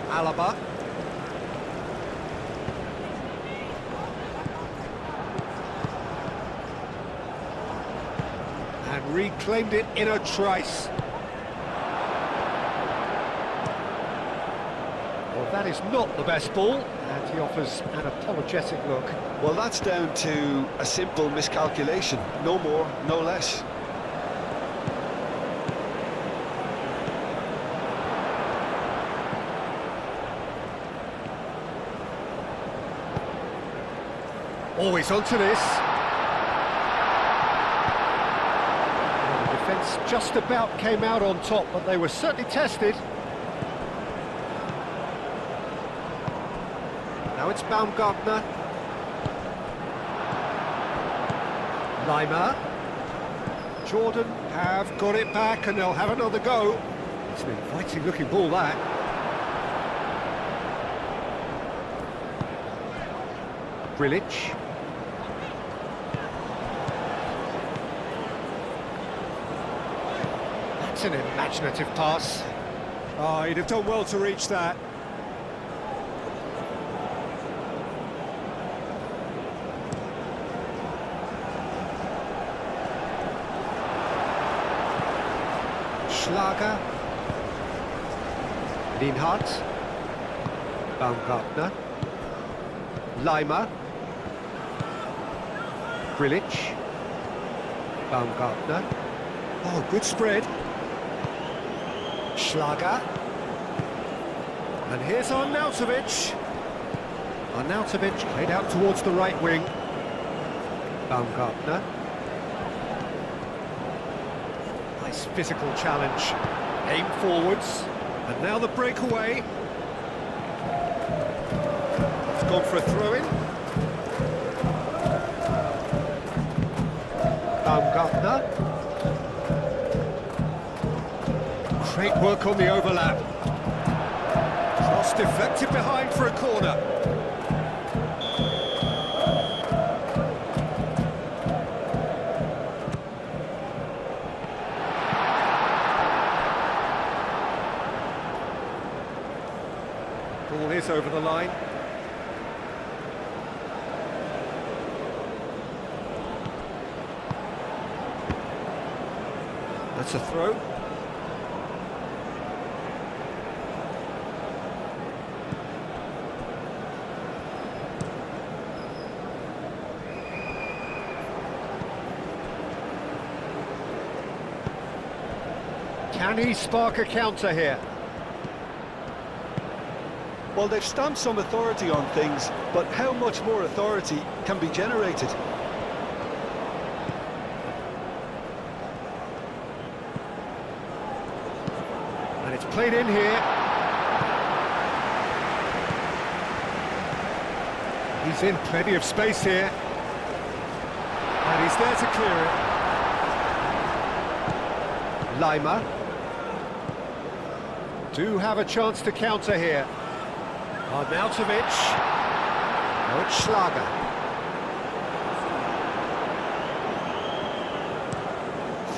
[SPEAKER 1] Alaba. And reclaimed it in a trice. Well, that is not the best ball, and he offers an apologetic look.
[SPEAKER 2] Well, that's down to a simple miscalculation. No more, no less.
[SPEAKER 1] Always onto this. Well, the defence just about came out on top, but they were certainly tested. Now it's Baumgartner. Lima. Jordan have got it back and they'll have another go. It's an inviting looking ball, that. Grilic. That's an imaginative pass. Oh, he'd have done well to reach that. Schlager. Lienhardt. Baumgartner. Lima. Grilic. Baumgartner. Oh, good spread. Schlager. And here's Arnautovic. Arnautovic played out towards the right wing. Baumgartner. Nice physical challenge. Aim forwards. And now the breakaway. It's gone for a throw-in. Baumgartner. Great work on the overlap. Cross deflected behind for a corner. this over the line. That's a throw. Can he spark a counter here?
[SPEAKER 2] Well, they've stamped some authority on things, but how much more authority can be generated?
[SPEAKER 1] And it's played in here. He's in plenty of space here. And he's there to clear it. Lima. Do have a chance to counter here. Arnautovic. Now it's Schlager.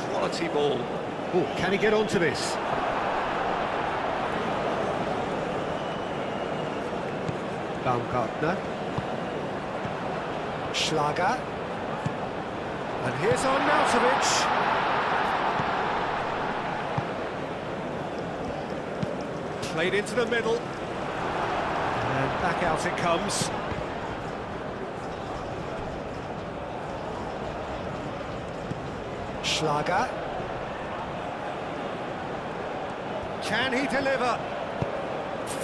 [SPEAKER 1] Quality ball. Oh, can he get onto this? Baumgartner. Schlager. And here's Arnautovic. Played into the middle. And back out it comes. Schlager. Can he deliver?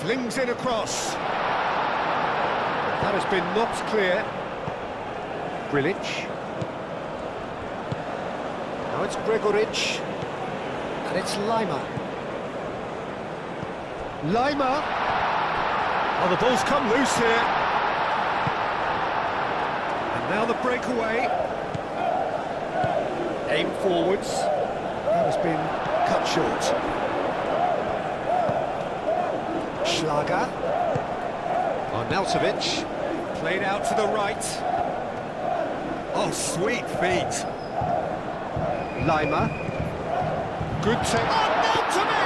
[SPEAKER 1] Flings it across. That has been knocked clear. Grilic. Now it's Gregoric. And it's Lima. Lima. Oh, the ball's come loose here. And now the breakaway. Aim forwards. That has been cut short. Schlager. Arnautovic. Played out to the right. Oh, sweet feet. Lima. Good take. Arnautovic!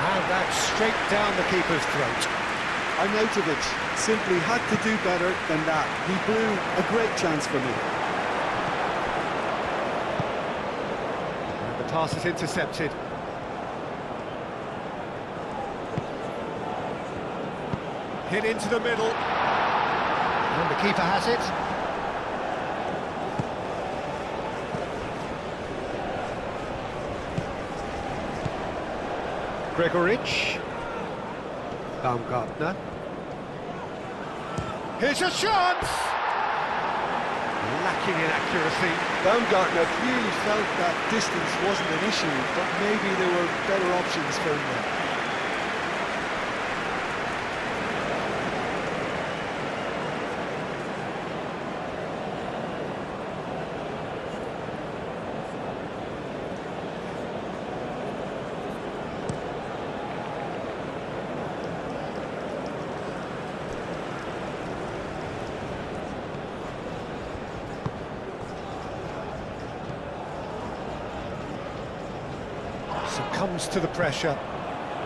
[SPEAKER 1] And that's straight down the keeper's throat.
[SPEAKER 2] Arnautovic simply had to do better than that. He blew a great chance for me.
[SPEAKER 1] And the pass is intercepted. Hit into the middle. And the keeper has it. Gregoric. Baumgartner. Here's a chance! Lacking in accuracy.
[SPEAKER 2] Baumgartner clearly felt that distance wasn't an issue, but maybe there were better options for him there.
[SPEAKER 1] Succumbs to the pressure.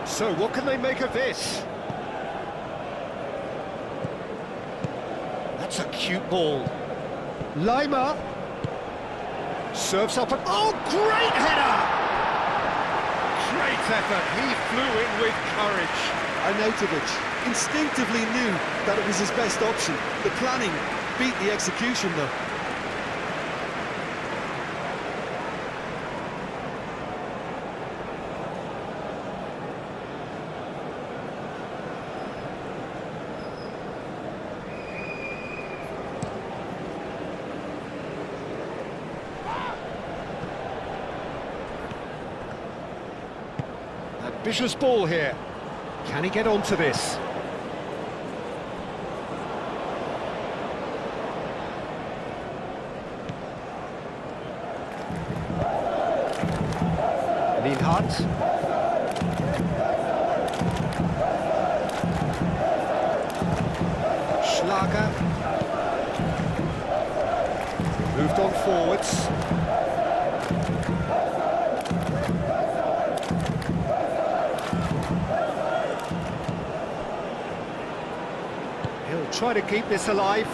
[SPEAKER 1] So what can they make of this? That's a cute ball. Lima serves up and oh, great header! Great effort. He flew in with courage.
[SPEAKER 2] Arnautovic instinctively knew that it was his best option. The planning beat the execution though.
[SPEAKER 1] Ambitious ball here. Can he get onto this? Lienhardt. Schlager. Moved on forwards. try to keep this alive.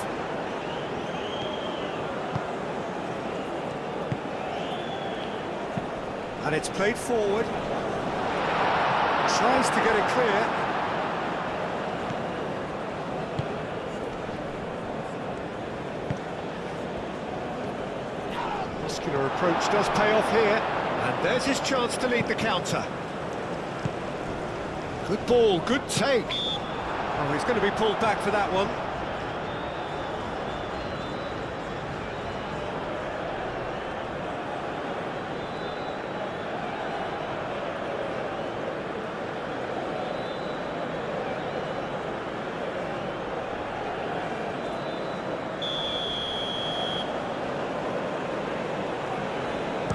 [SPEAKER 1] And it's played forward. Tries to get it clear. Muscular approach does pay off here. And there's his chance to lead the counter. Good ball, good take. Oh, he's going to be pulled back for that one.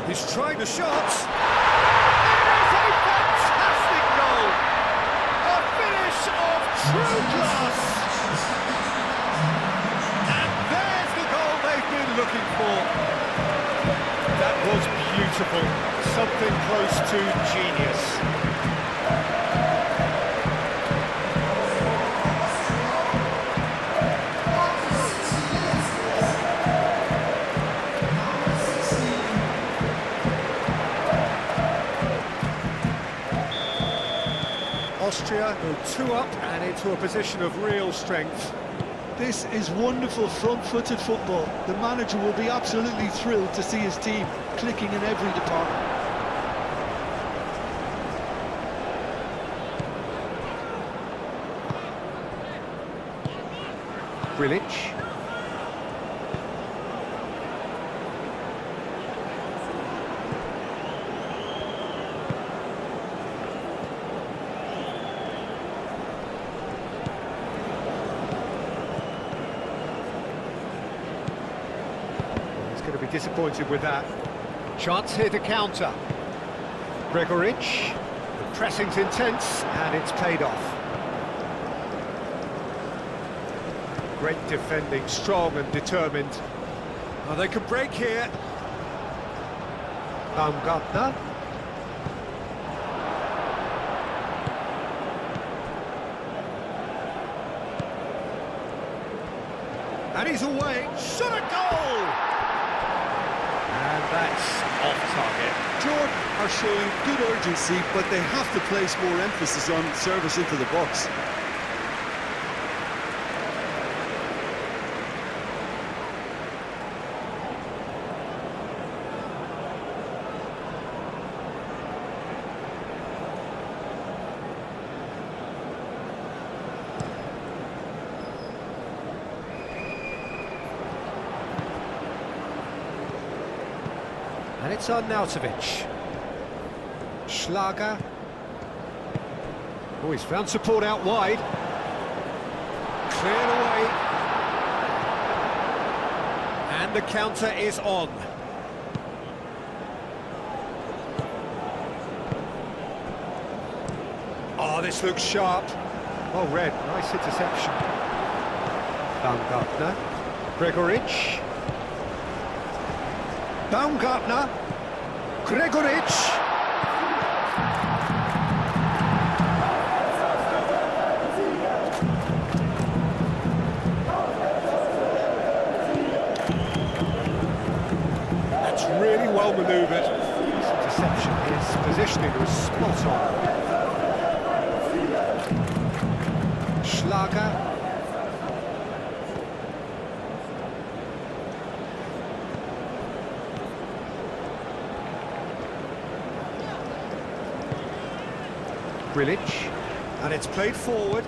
[SPEAKER 1] He's trying the shot. It is a fantastic goal. A finish of true class. And there's the goal they've been looking for. That was beautiful. Something close to genius. Austria go 2 up and into a position of real strength.
[SPEAKER 2] This is wonderful front-footed football. The manager will be absolutely thrilled to see his team clicking in every department.
[SPEAKER 1] Grilic. Going to be disappointed with that. Chance here to counter. Gregoric. The pressing's intense and it's paid off. Great defending, strong and determined. Oh, they could break here. Baumgartner. And he's away. Shot a goal! And that's off target.
[SPEAKER 3] Jordan are showing good urgency, but they have to place more emphasis on service into the box.
[SPEAKER 1] And it's on Nautovic. Schlager. Oh, he's found support out wide. Cleared away. And the counter is on. Oh, this looks sharp. Well read, nice interception. Baumgartner. Gregoric. Baumgartner, Gregoric. That's really well manoeuvred. His interception, his positioning was spot on. Schlager. Grilic, and it's played forward.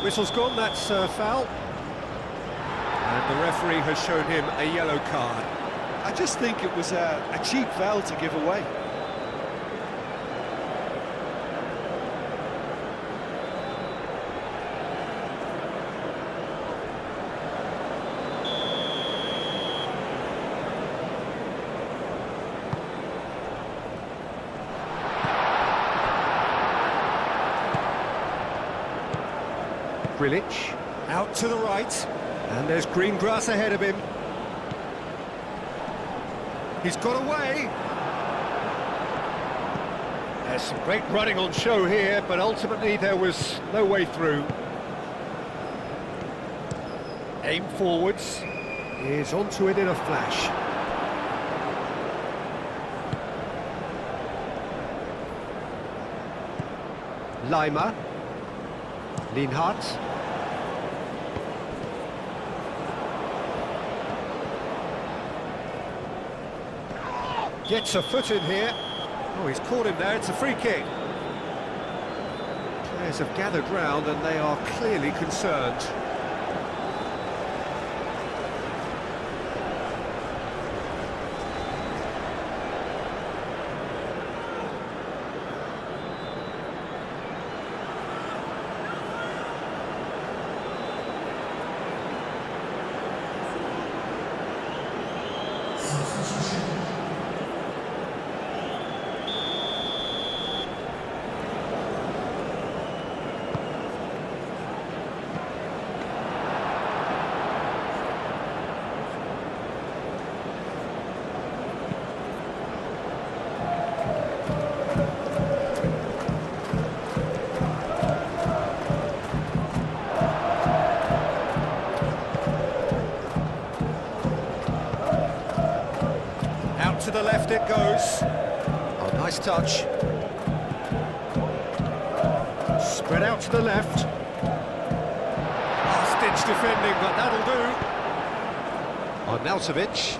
[SPEAKER 1] Whistle's gone, that's a foul. And the referee has shown him a yellow card.
[SPEAKER 2] I just think it was a cheap foul to give away.
[SPEAKER 1] Grilic, out to the right, and there's green grass ahead of him. He's got away. There's some great running on show here, but ultimately there was no way through. Aim forwards. Is onto it in a flash. Lima. Lienhardt. Gets a foot in here. Oh, he's caught him there, it's a free kick. Players have gathered round and they are clearly concerned. To the left it goes. Oh, nice touch. Spread out to the left. Last-ditch defending, but that'll do. Arnautovic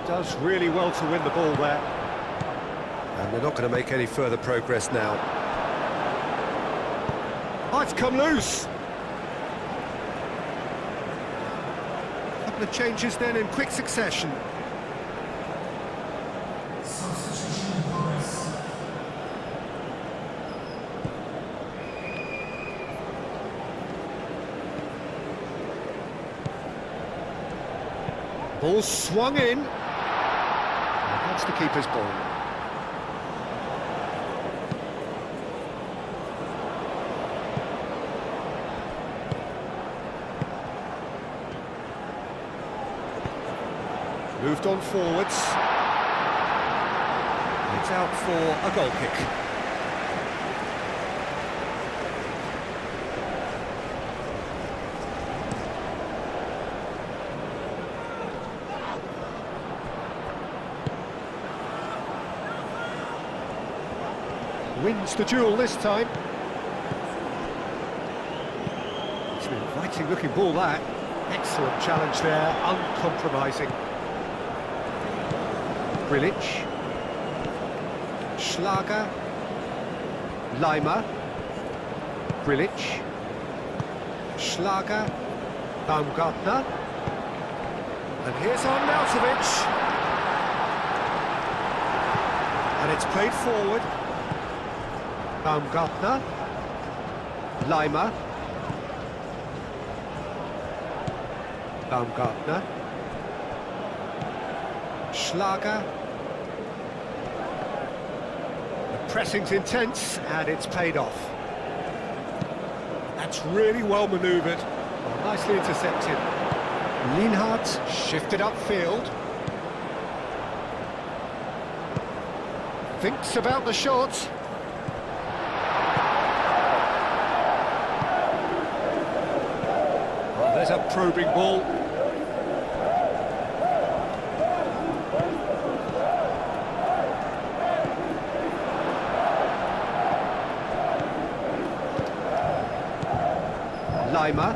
[SPEAKER 1] does really well to win the ball there. And they're not going to make any further progress now. Oh, it's come loose. A couple of changes then in quick succession. Ball swung in. And that's the keeper's ball. Moved on forwards. It's out for a goal kick. Wins the duel this time. It's an inviting looking ball that. Excellent challenge there, uncompromising. Grilic. Schlager. Lima. Grilic. Schlager. Baumgartner. And here's Arnautovic. And it's played forward. Baumgartner, Lima, Baumgartner, Schlager. The pressing's intense and it's paid off. That's really well manoeuvred, nicely intercepted. Lienhardt shifted upfield. Thinks about the shot. There's a probing ball. Lima.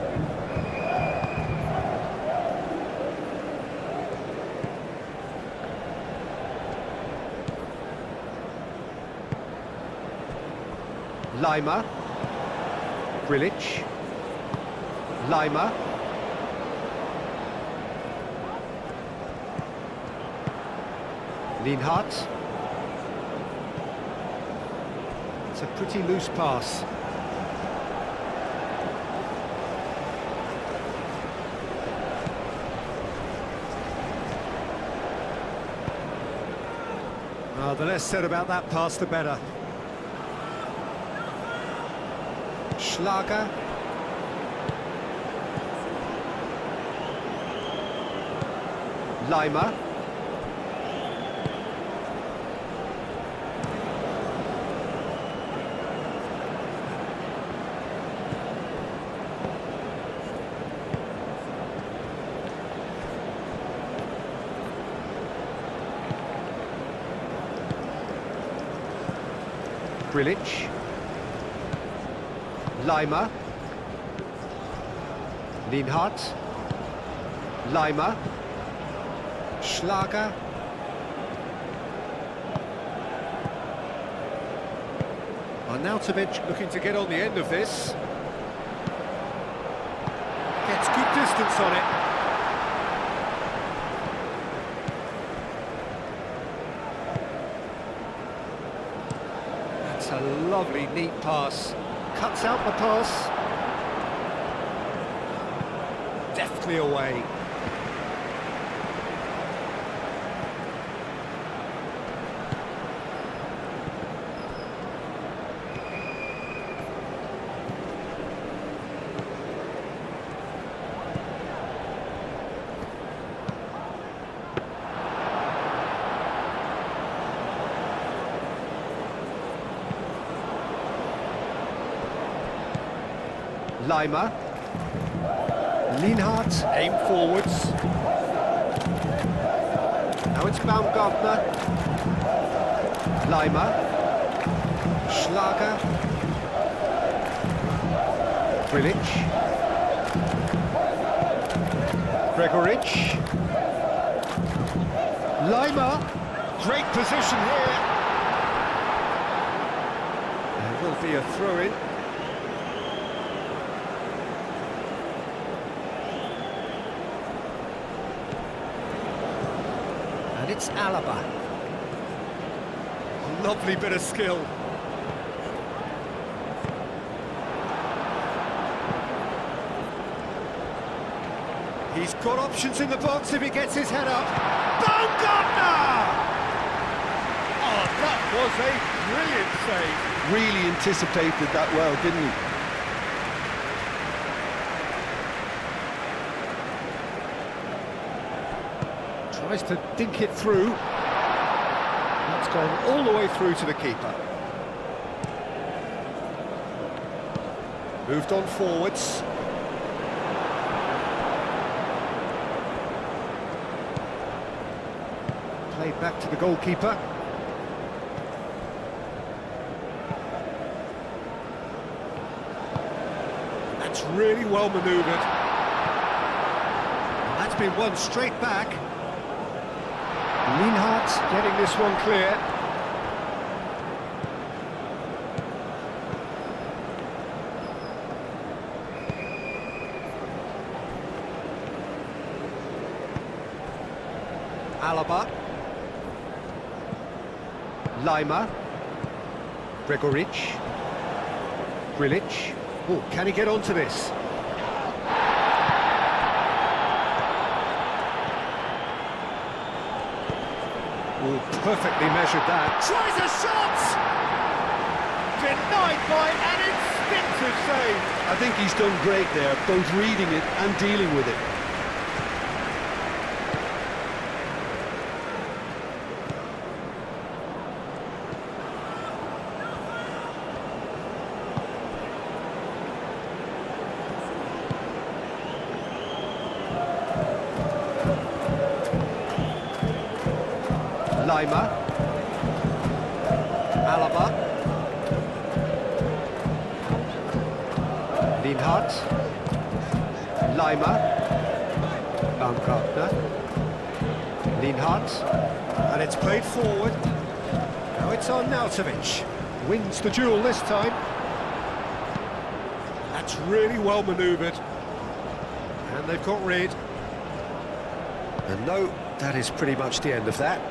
[SPEAKER 1] Lima. Grilic. Lima. Lienhardt. It's a pretty loose pass. The less said about that pass, the better. Schlager. Lima. Grilic. Lima. Lienhardt. Lima. Schlager. Arnautovic looking to get on the end of this. Gets good distance on it. That's a lovely, neat pass. Cuts out the pass. Deftly away. Lima. Lienhardt, aim forwards. Now it's Baumgartner. Lima. Schlager. Grilic. Gregoric. Lima. Great position here. There will be a throw-in. And it's Alaba. Lovely bit of skill. He's got options in the box if he gets his head up. Baumgartner! Oh, that was a brilliant save.
[SPEAKER 3] Really anticipated that well, didn't he?
[SPEAKER 1] Tries to dink it through. That's gone all the way through to the keeper. Moved on forwards. Played back to the goalkeeper. That's really well manoeuvred. That's been won straight back. Lienhardt getting this one clear. Alaba. Lima. Gregoric. Grilic. Oh, can he get onto this? Oh, perfectly measured that. Tries a shot! Denied by an instinctive save.
[SPEAKER 3] I think he's done great there, both reading it and dealing with it.
[SPEAKER 1] Lima. Alaba. Lienhardt. Lima. Baumgartner. Lienhardt. And it's played forward. Now it's Arnautovic. Wins the duel this time. That's really well manoeuvred. And they've got rid. And no, that is pretty much the end of that.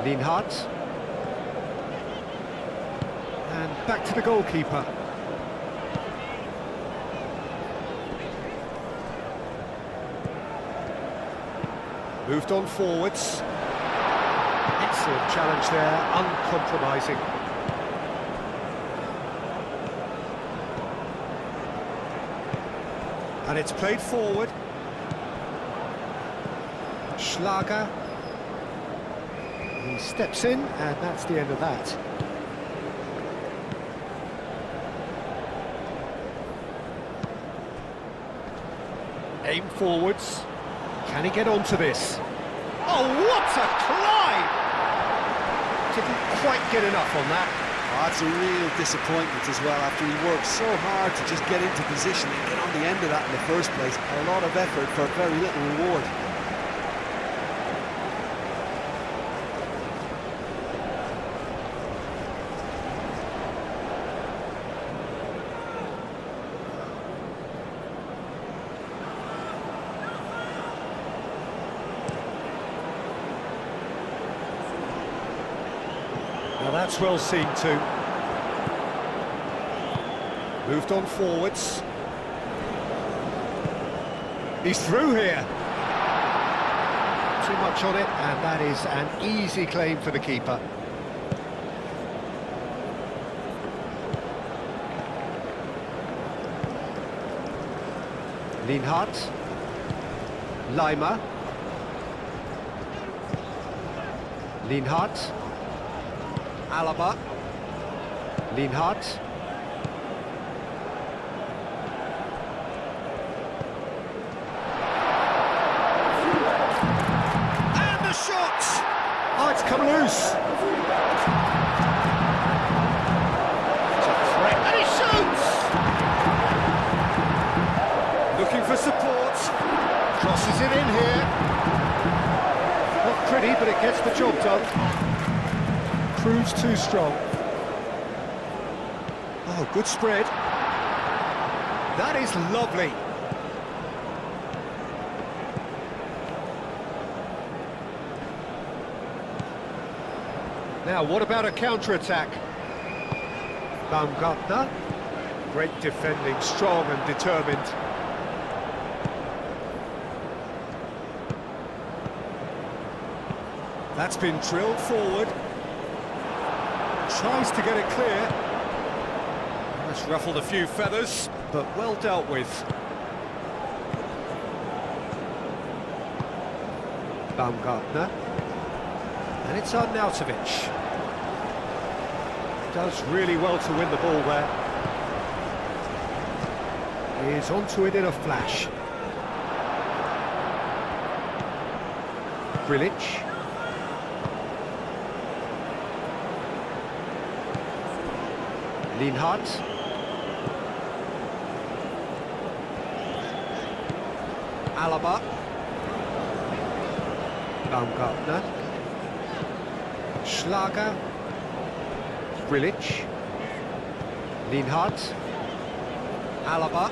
[SPEAKER 1] Lienhardt. And back to the goalkeeper. Moved on forwards. Excellent challenge there, uncompromising. And it's played forward. Schlager. He steps in, and that's the end of that. Aim forwards. Can he get onto this? Oh, what a climb! Didn't quite get enough on that.
[SPEAKER 3] Oh, that's a real disappointment as well, after he worked so hard to just get into position and get on the end of that in the first place. A lot of effort for very little reward.
[SPEAKER 1] Now that's well seen too. Moved on forwards. He's through here. Too much on it, and that is an easy claim for the keeper. Lienhardt. Leimer. Lienhardt. Alaba. Lienhardt. And the shot! Oh, it's come loose. It's a threat, and he shoots! Looking for support. Crosses it in here. Not pretty, but it gets the job done. Proves too strong. Oh, good spread. That is lovely. Now, what about a counter-attack? Baumgartner. Great defending, strong and determined. That's been drilled forward. Tries to get it clear. That's ruffled a few feathers, but well dealt with. Baumgartner. And it's Arnautovic. Does really well to win the ball there. He is onto it in a flash. Grilic. Lienhardt. Alaba. Baumgartner. Schlager. Grilic. Lienhardt. Alaba.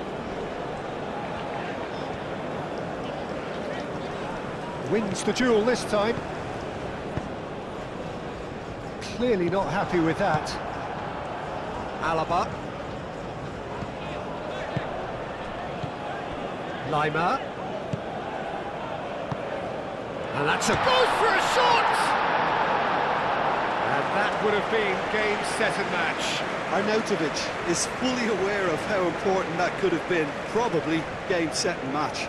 [SPEAKER 1] Wins the duel this time. Clearly not happy with that. Alaba. Leimer. And that's a goal for a shot! And that would have been game, set and match.
[SPEAKER 3] Arnautovic is fully aware of how important that could have been. Probably game, set and match.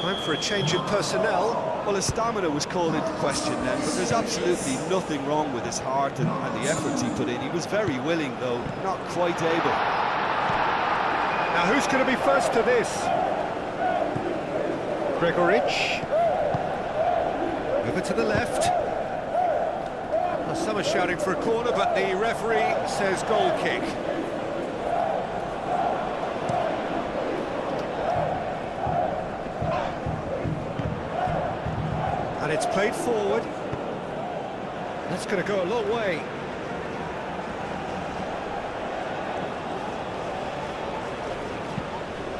[SPEAKER 1] Time for a change in personnel.
[SPEAKER 3] Well, his stamina was called into question then, but there's absolutely nothing wrong with his heart and the efforts he put in. He was very willing, though, not quite able.
[SPEAKER 1] Now, who's going to be first to this? Gregoric. Over to the left. Well, some are shouting for a corner, but the referee says goal kick. And it's played forward. That's going to go a long way.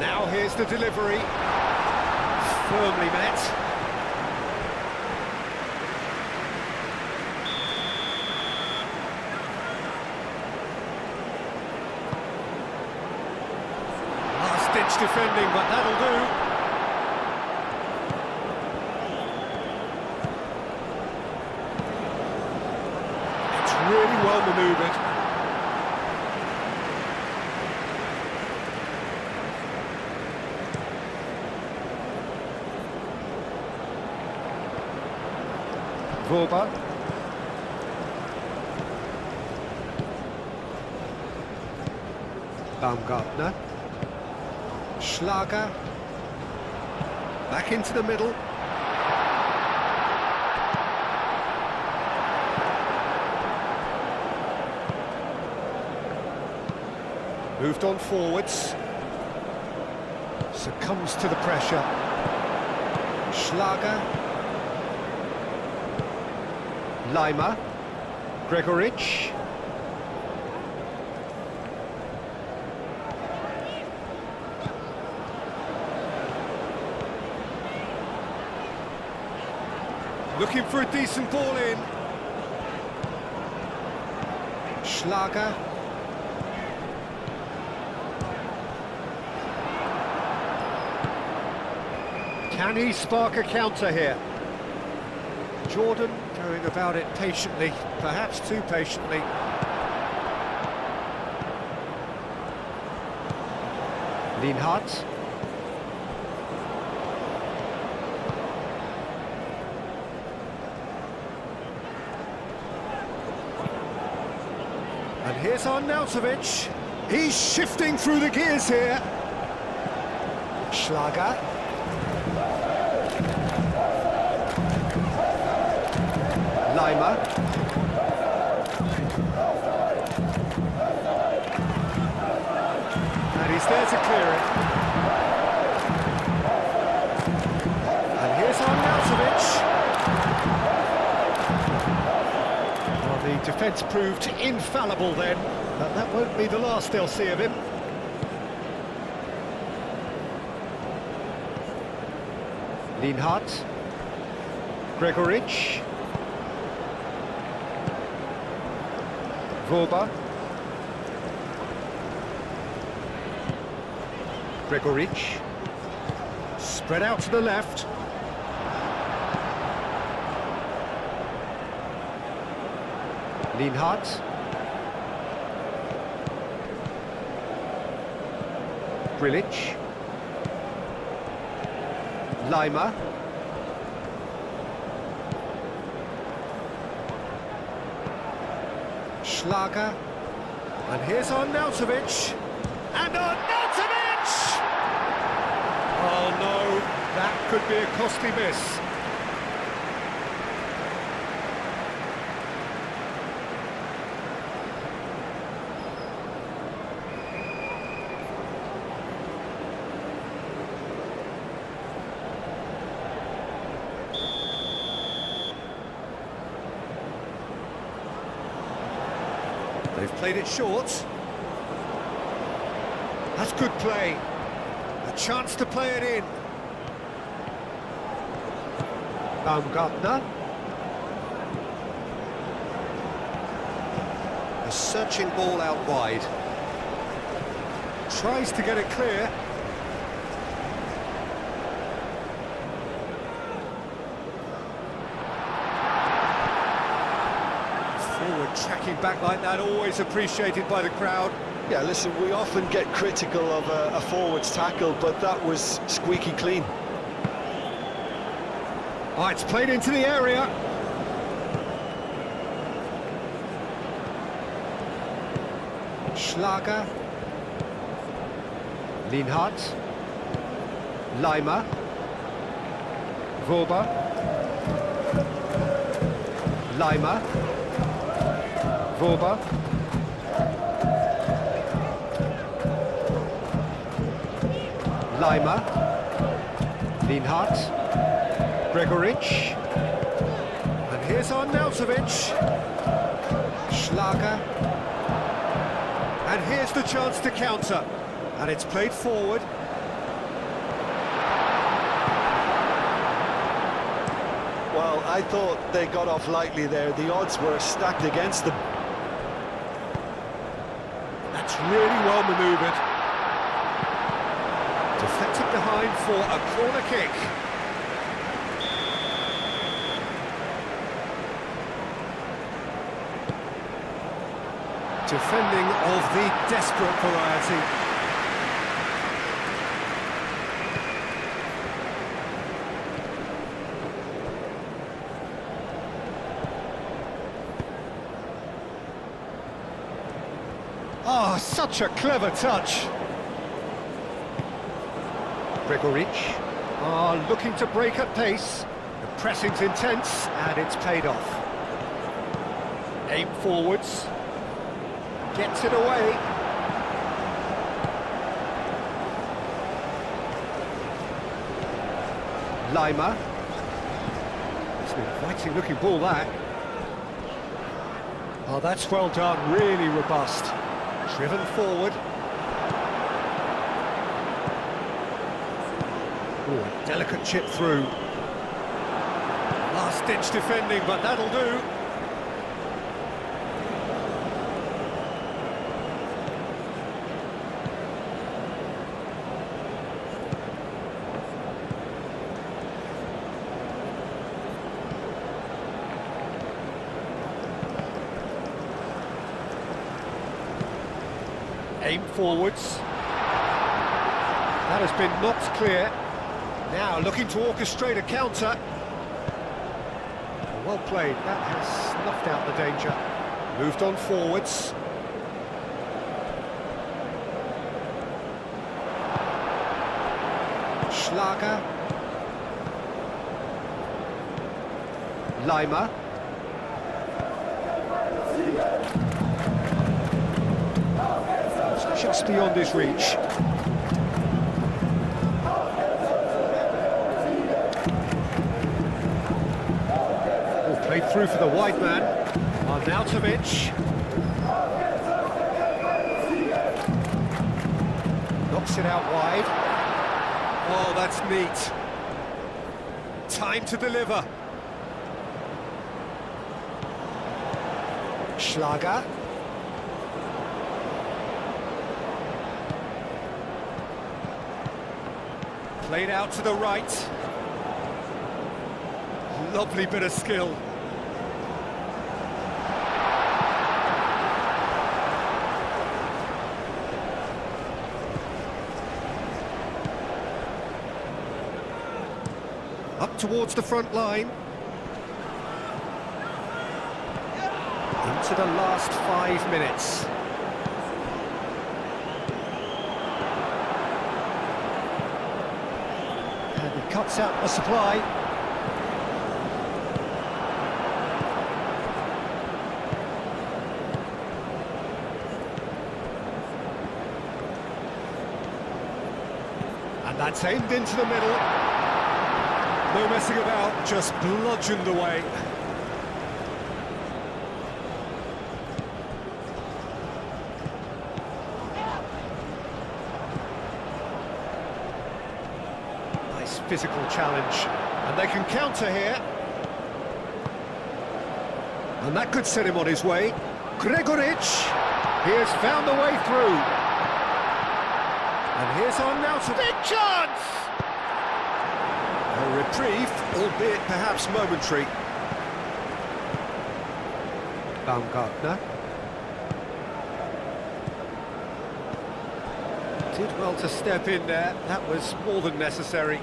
[SPEAKER 1] Now here's the delivery. Firmly met. Last-ditch defending, but that'll do. Really well manoeuvred. Vorba. Baumgartner. Schlager. Back into the middle. Moved on forwards. Succumbs to the pressure. Schlager. Lima. Gregoric. Looking for a decent ball in. Schlager. Can he spark a counter here? Jordan going about it patiently, perhaps too patiently. Lienhardt. And here's Arnautovic. He's shifting through the gears here. Schlager. Lima. And he's there to clear it. And here's Arnautovic. Well, the defence proved infallible then, but that won't be the last they'll see of him. Lienhardt. Gregoric. Woba. Gregoric. Spread out to the left. Lienhardt. Grilic. Lima. Schlager. And here's Arnautovic. And Arnautovic! Oh no, that could be a costly miss. They've played it short. That's good play. A chance to play it in. Baumgartner. A searching ball out wide. Tries to get it clear. Forward tracking back like that, always appreciated by the crowd.
[SPEAKER 3] Yeah, listen, we often get critical of a forward's tackle, but that was squeaky clean.
[SPEAKER 1] Oh, it's played into the area. Schlager. Lienhardt. Lima. Woba. Lima. Woba. Lima. Lienhardt. Gregoric. And here's Arnautovic. Schlager. And here's the chance to counter. And it's played forward.
[SPEAKER 3] Well, I thought they got off lightly there. The odds were stacked against them.
[SPEAKER 1] That's really well manoeuvred. Deflected behind for a corner kick. Defending of the desperate variety. Oh, such a clever touch. Gregoric. are looking to break at pace. The pressing's intense, and it's paid off. Aim forwards. Gets it away. Lima. It's an inviting looking ball, that. Oh, that's well done, really robust. Driven forward. Oh, delicate chip through. Last-ditch defending, but that'll do. Aim forwards. That has been knocked clear. Now looking to orchestrate a counter. Well played, that has snuffed out the danger. Moved on forwards. Schlager. Lima. It's just beyond his reach. Played through for the wide man, Arnautovic. Knocks it out wide. Oh, that's neat. Time to deliver. Schlager. Played out to the right. Lovely bit of skill. Up towards the front line. Into the last 5 minutes. And he cuts out the supply. And that's aimed into the middle. No messing about, just bludgeoned away. Nice physical challenge. And they can counter here. And that could set him on his way. Gregoric, he has found a way through. And here's Arnautovic. Big chance! A reprieve, albeit perhaps momentary. Baumgartner. Did well to step in there, that was more than necessary.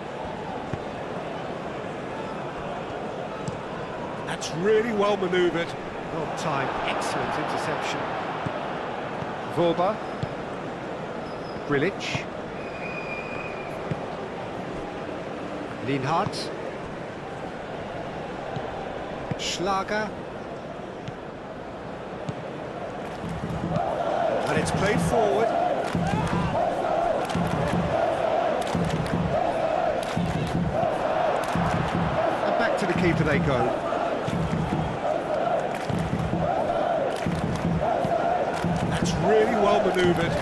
[SPEAKER 1] That's really well manoeuvred. Well timed, excellent interception. Vorba. Grilic. Lienhardt. Schlager. And it's played forward. And back to the keeper they go. That's really well manoeuvred.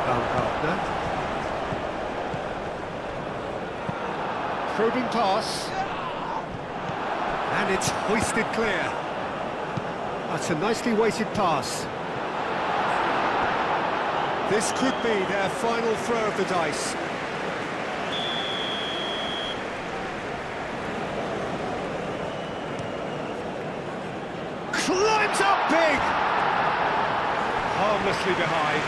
[SPEAKER 1] Baumgartner. Probing pass. And it's hoisted clear. That's a nicely weighted pass. This could be their final throw of the dice. Climbs up big! Harmlessly behind.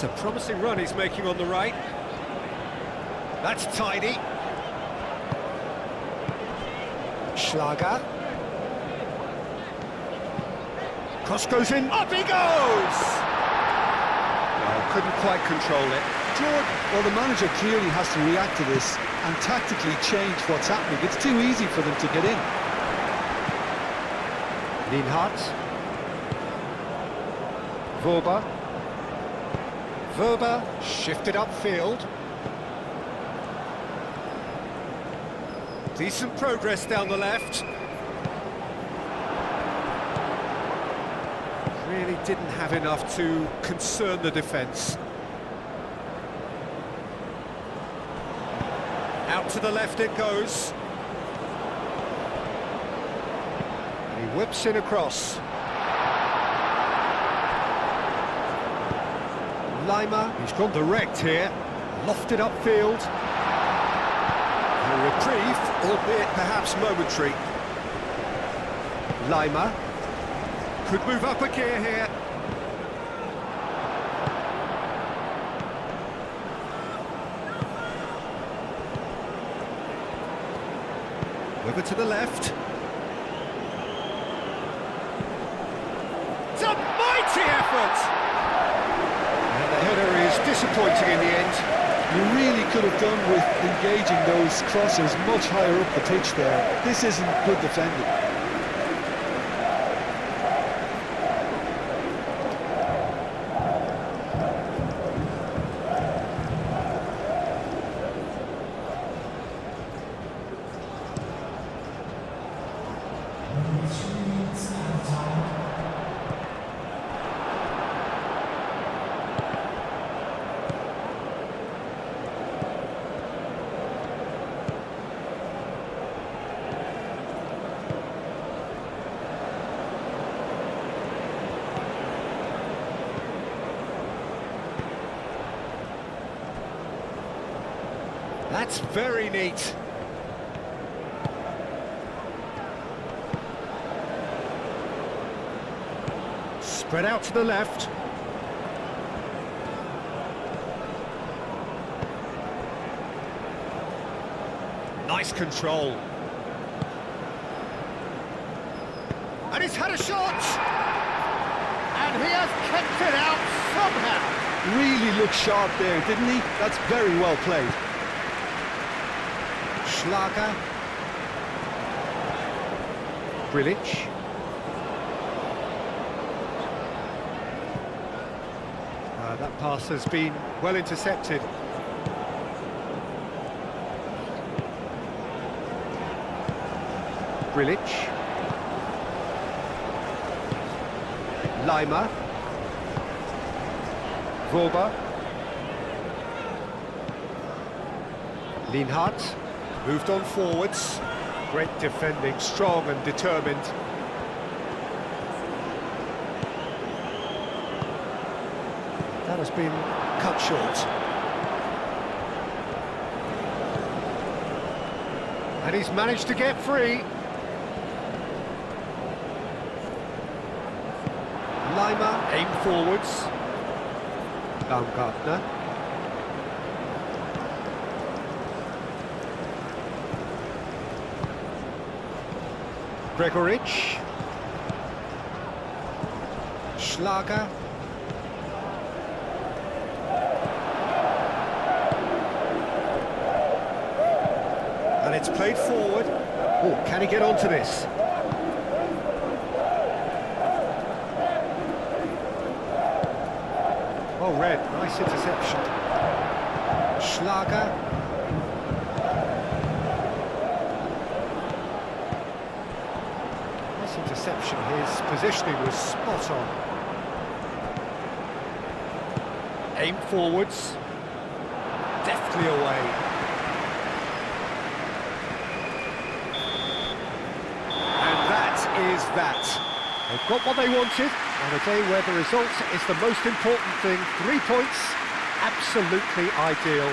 [SPEAKER 1] It's a promising run he's making on the right. That's tidy. Schlager. Cross goes in. Up he goes! No, couldn't quite control it.
[SPEAKER 2] Jordan, well, the manager clearly has to react to this and tactically change what's happening. It's too easy for them to get in.
[SPEAKER 1] Lienhardt. Wöber. Wöber shifted upfield. Decent progress down the left. Really didn't have enough to concern the defence. Out to the left it goes. And he whips in across. Lima, he's gone direct here. Lofted upfield. A reprieve, albeit perhaps momentary. Lima could move up a gear here. Over to the left. It's a mighty effort! And the header is disappointing in the end.
[SPEAKER 2] You really could have done with engaging those crossers much higher up the pitch there. This isn't good defending.
[SPEAKER 1] That's very neat. Spread out to the left. Nice control. And he's had a shot! And he has kept it out somehow.
[SPEAKER 2] Really looked sharp there, didn't he? That's very well played.
[SPEAKER 1] Schlager. Grilic. That pass has been well intercepted. Grilic. Lima. Wöber. Lienhardt. Moved on forwards. Great defending, strong and determined. That has been cut short. And he's managed to get free. Lima, aim forwards. Baumgartner. Gregoritsch. Schlager. And it's played forward. Oh, can he get onto this? Oh, red, nice interception. Schlager. Nice interception, his positioning was spot on. Aim forwards. Deftly away. Is that. They've got what they wanted on a day where the result is the most important thing. 3 points, absolutely ideal.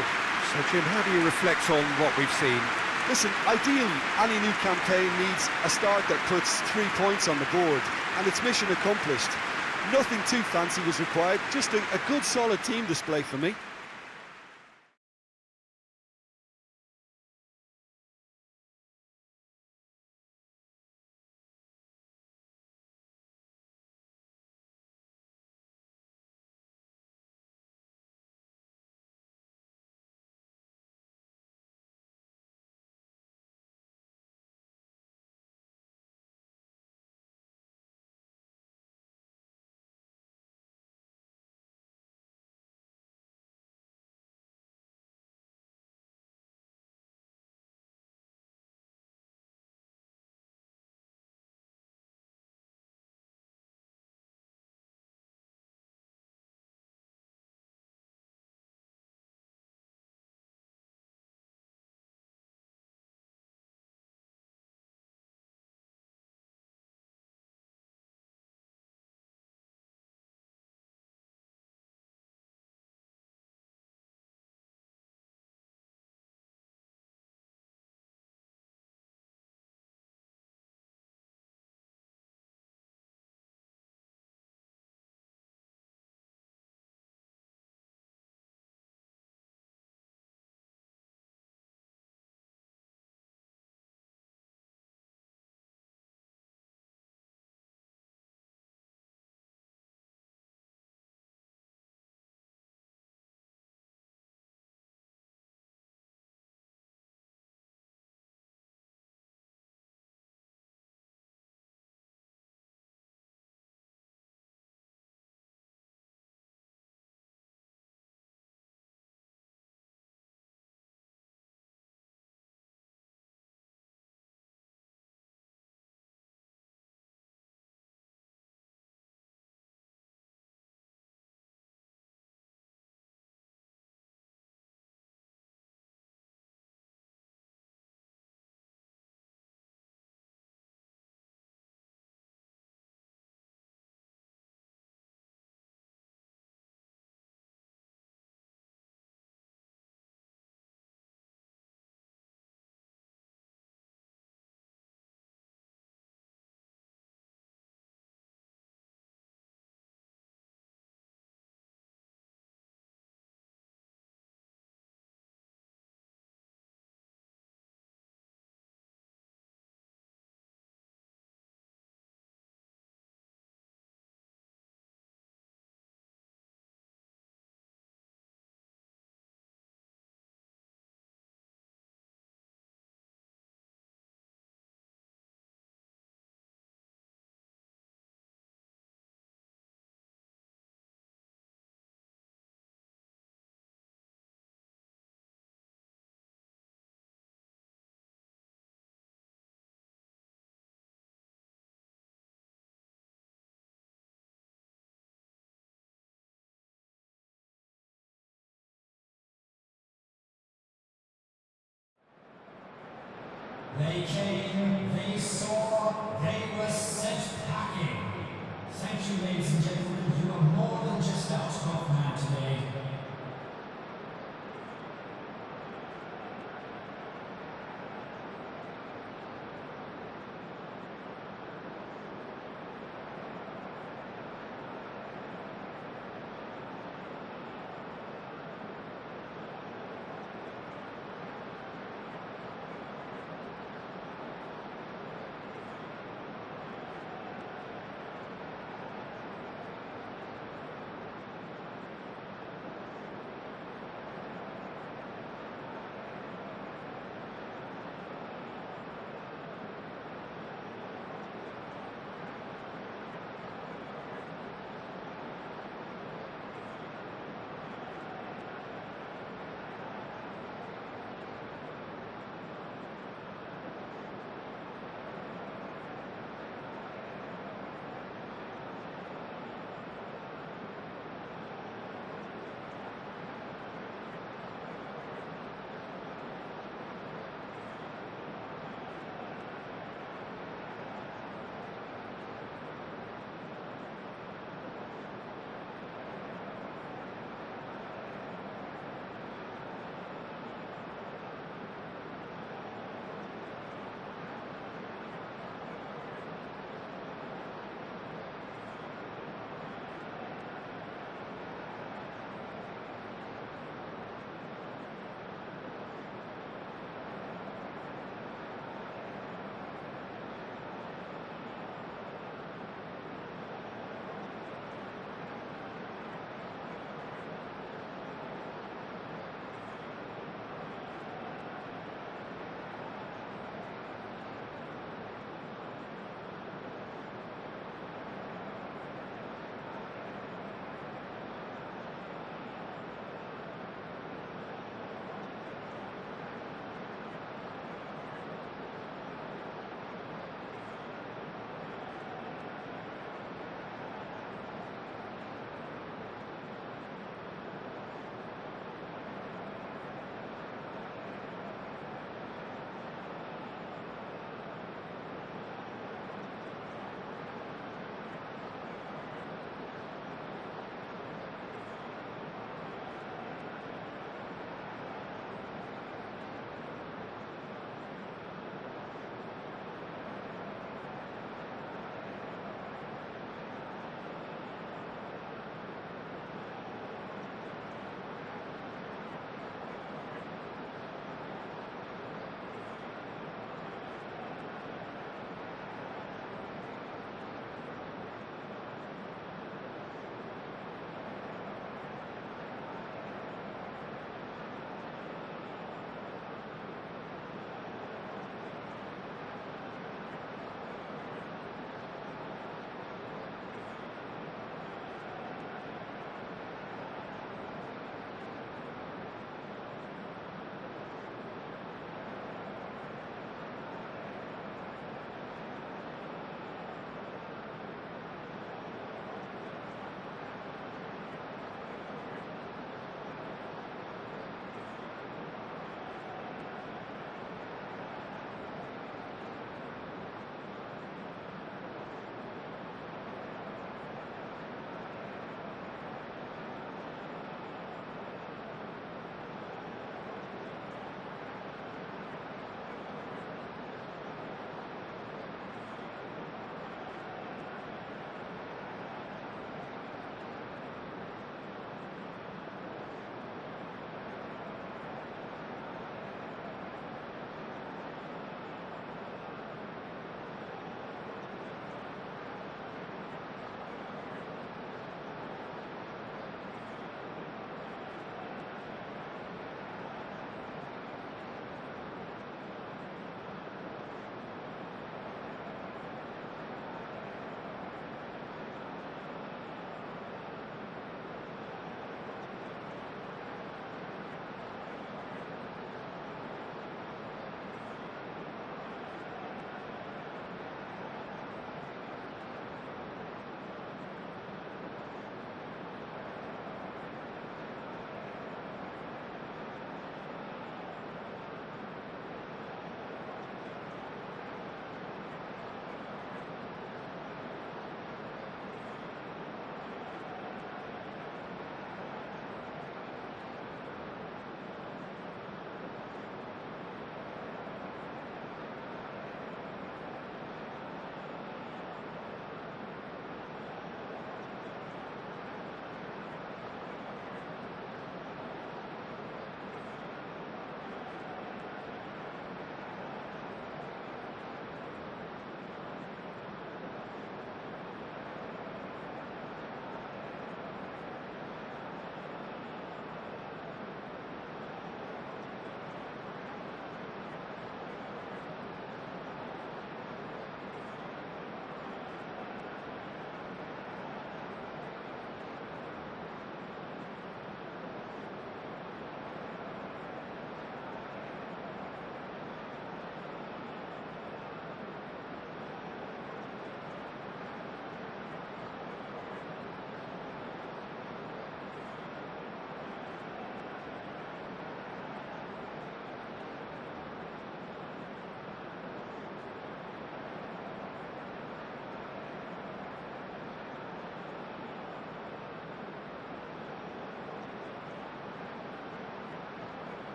[SPEAKER 1] So, Jim, how do you reflect on what we've seen?
[SPEAKER 2] Listen, ideally, any new campaign needs a start that puts 3 points on the board, and it's mission accomplished.
[SPEAKER 3] Nothing too fancy was required, just a good solid team display for me.
[SPEAKER 4] They came, they saw, they were sent packing. Thank you, ladies and gentlemen. You are more than just our top man today.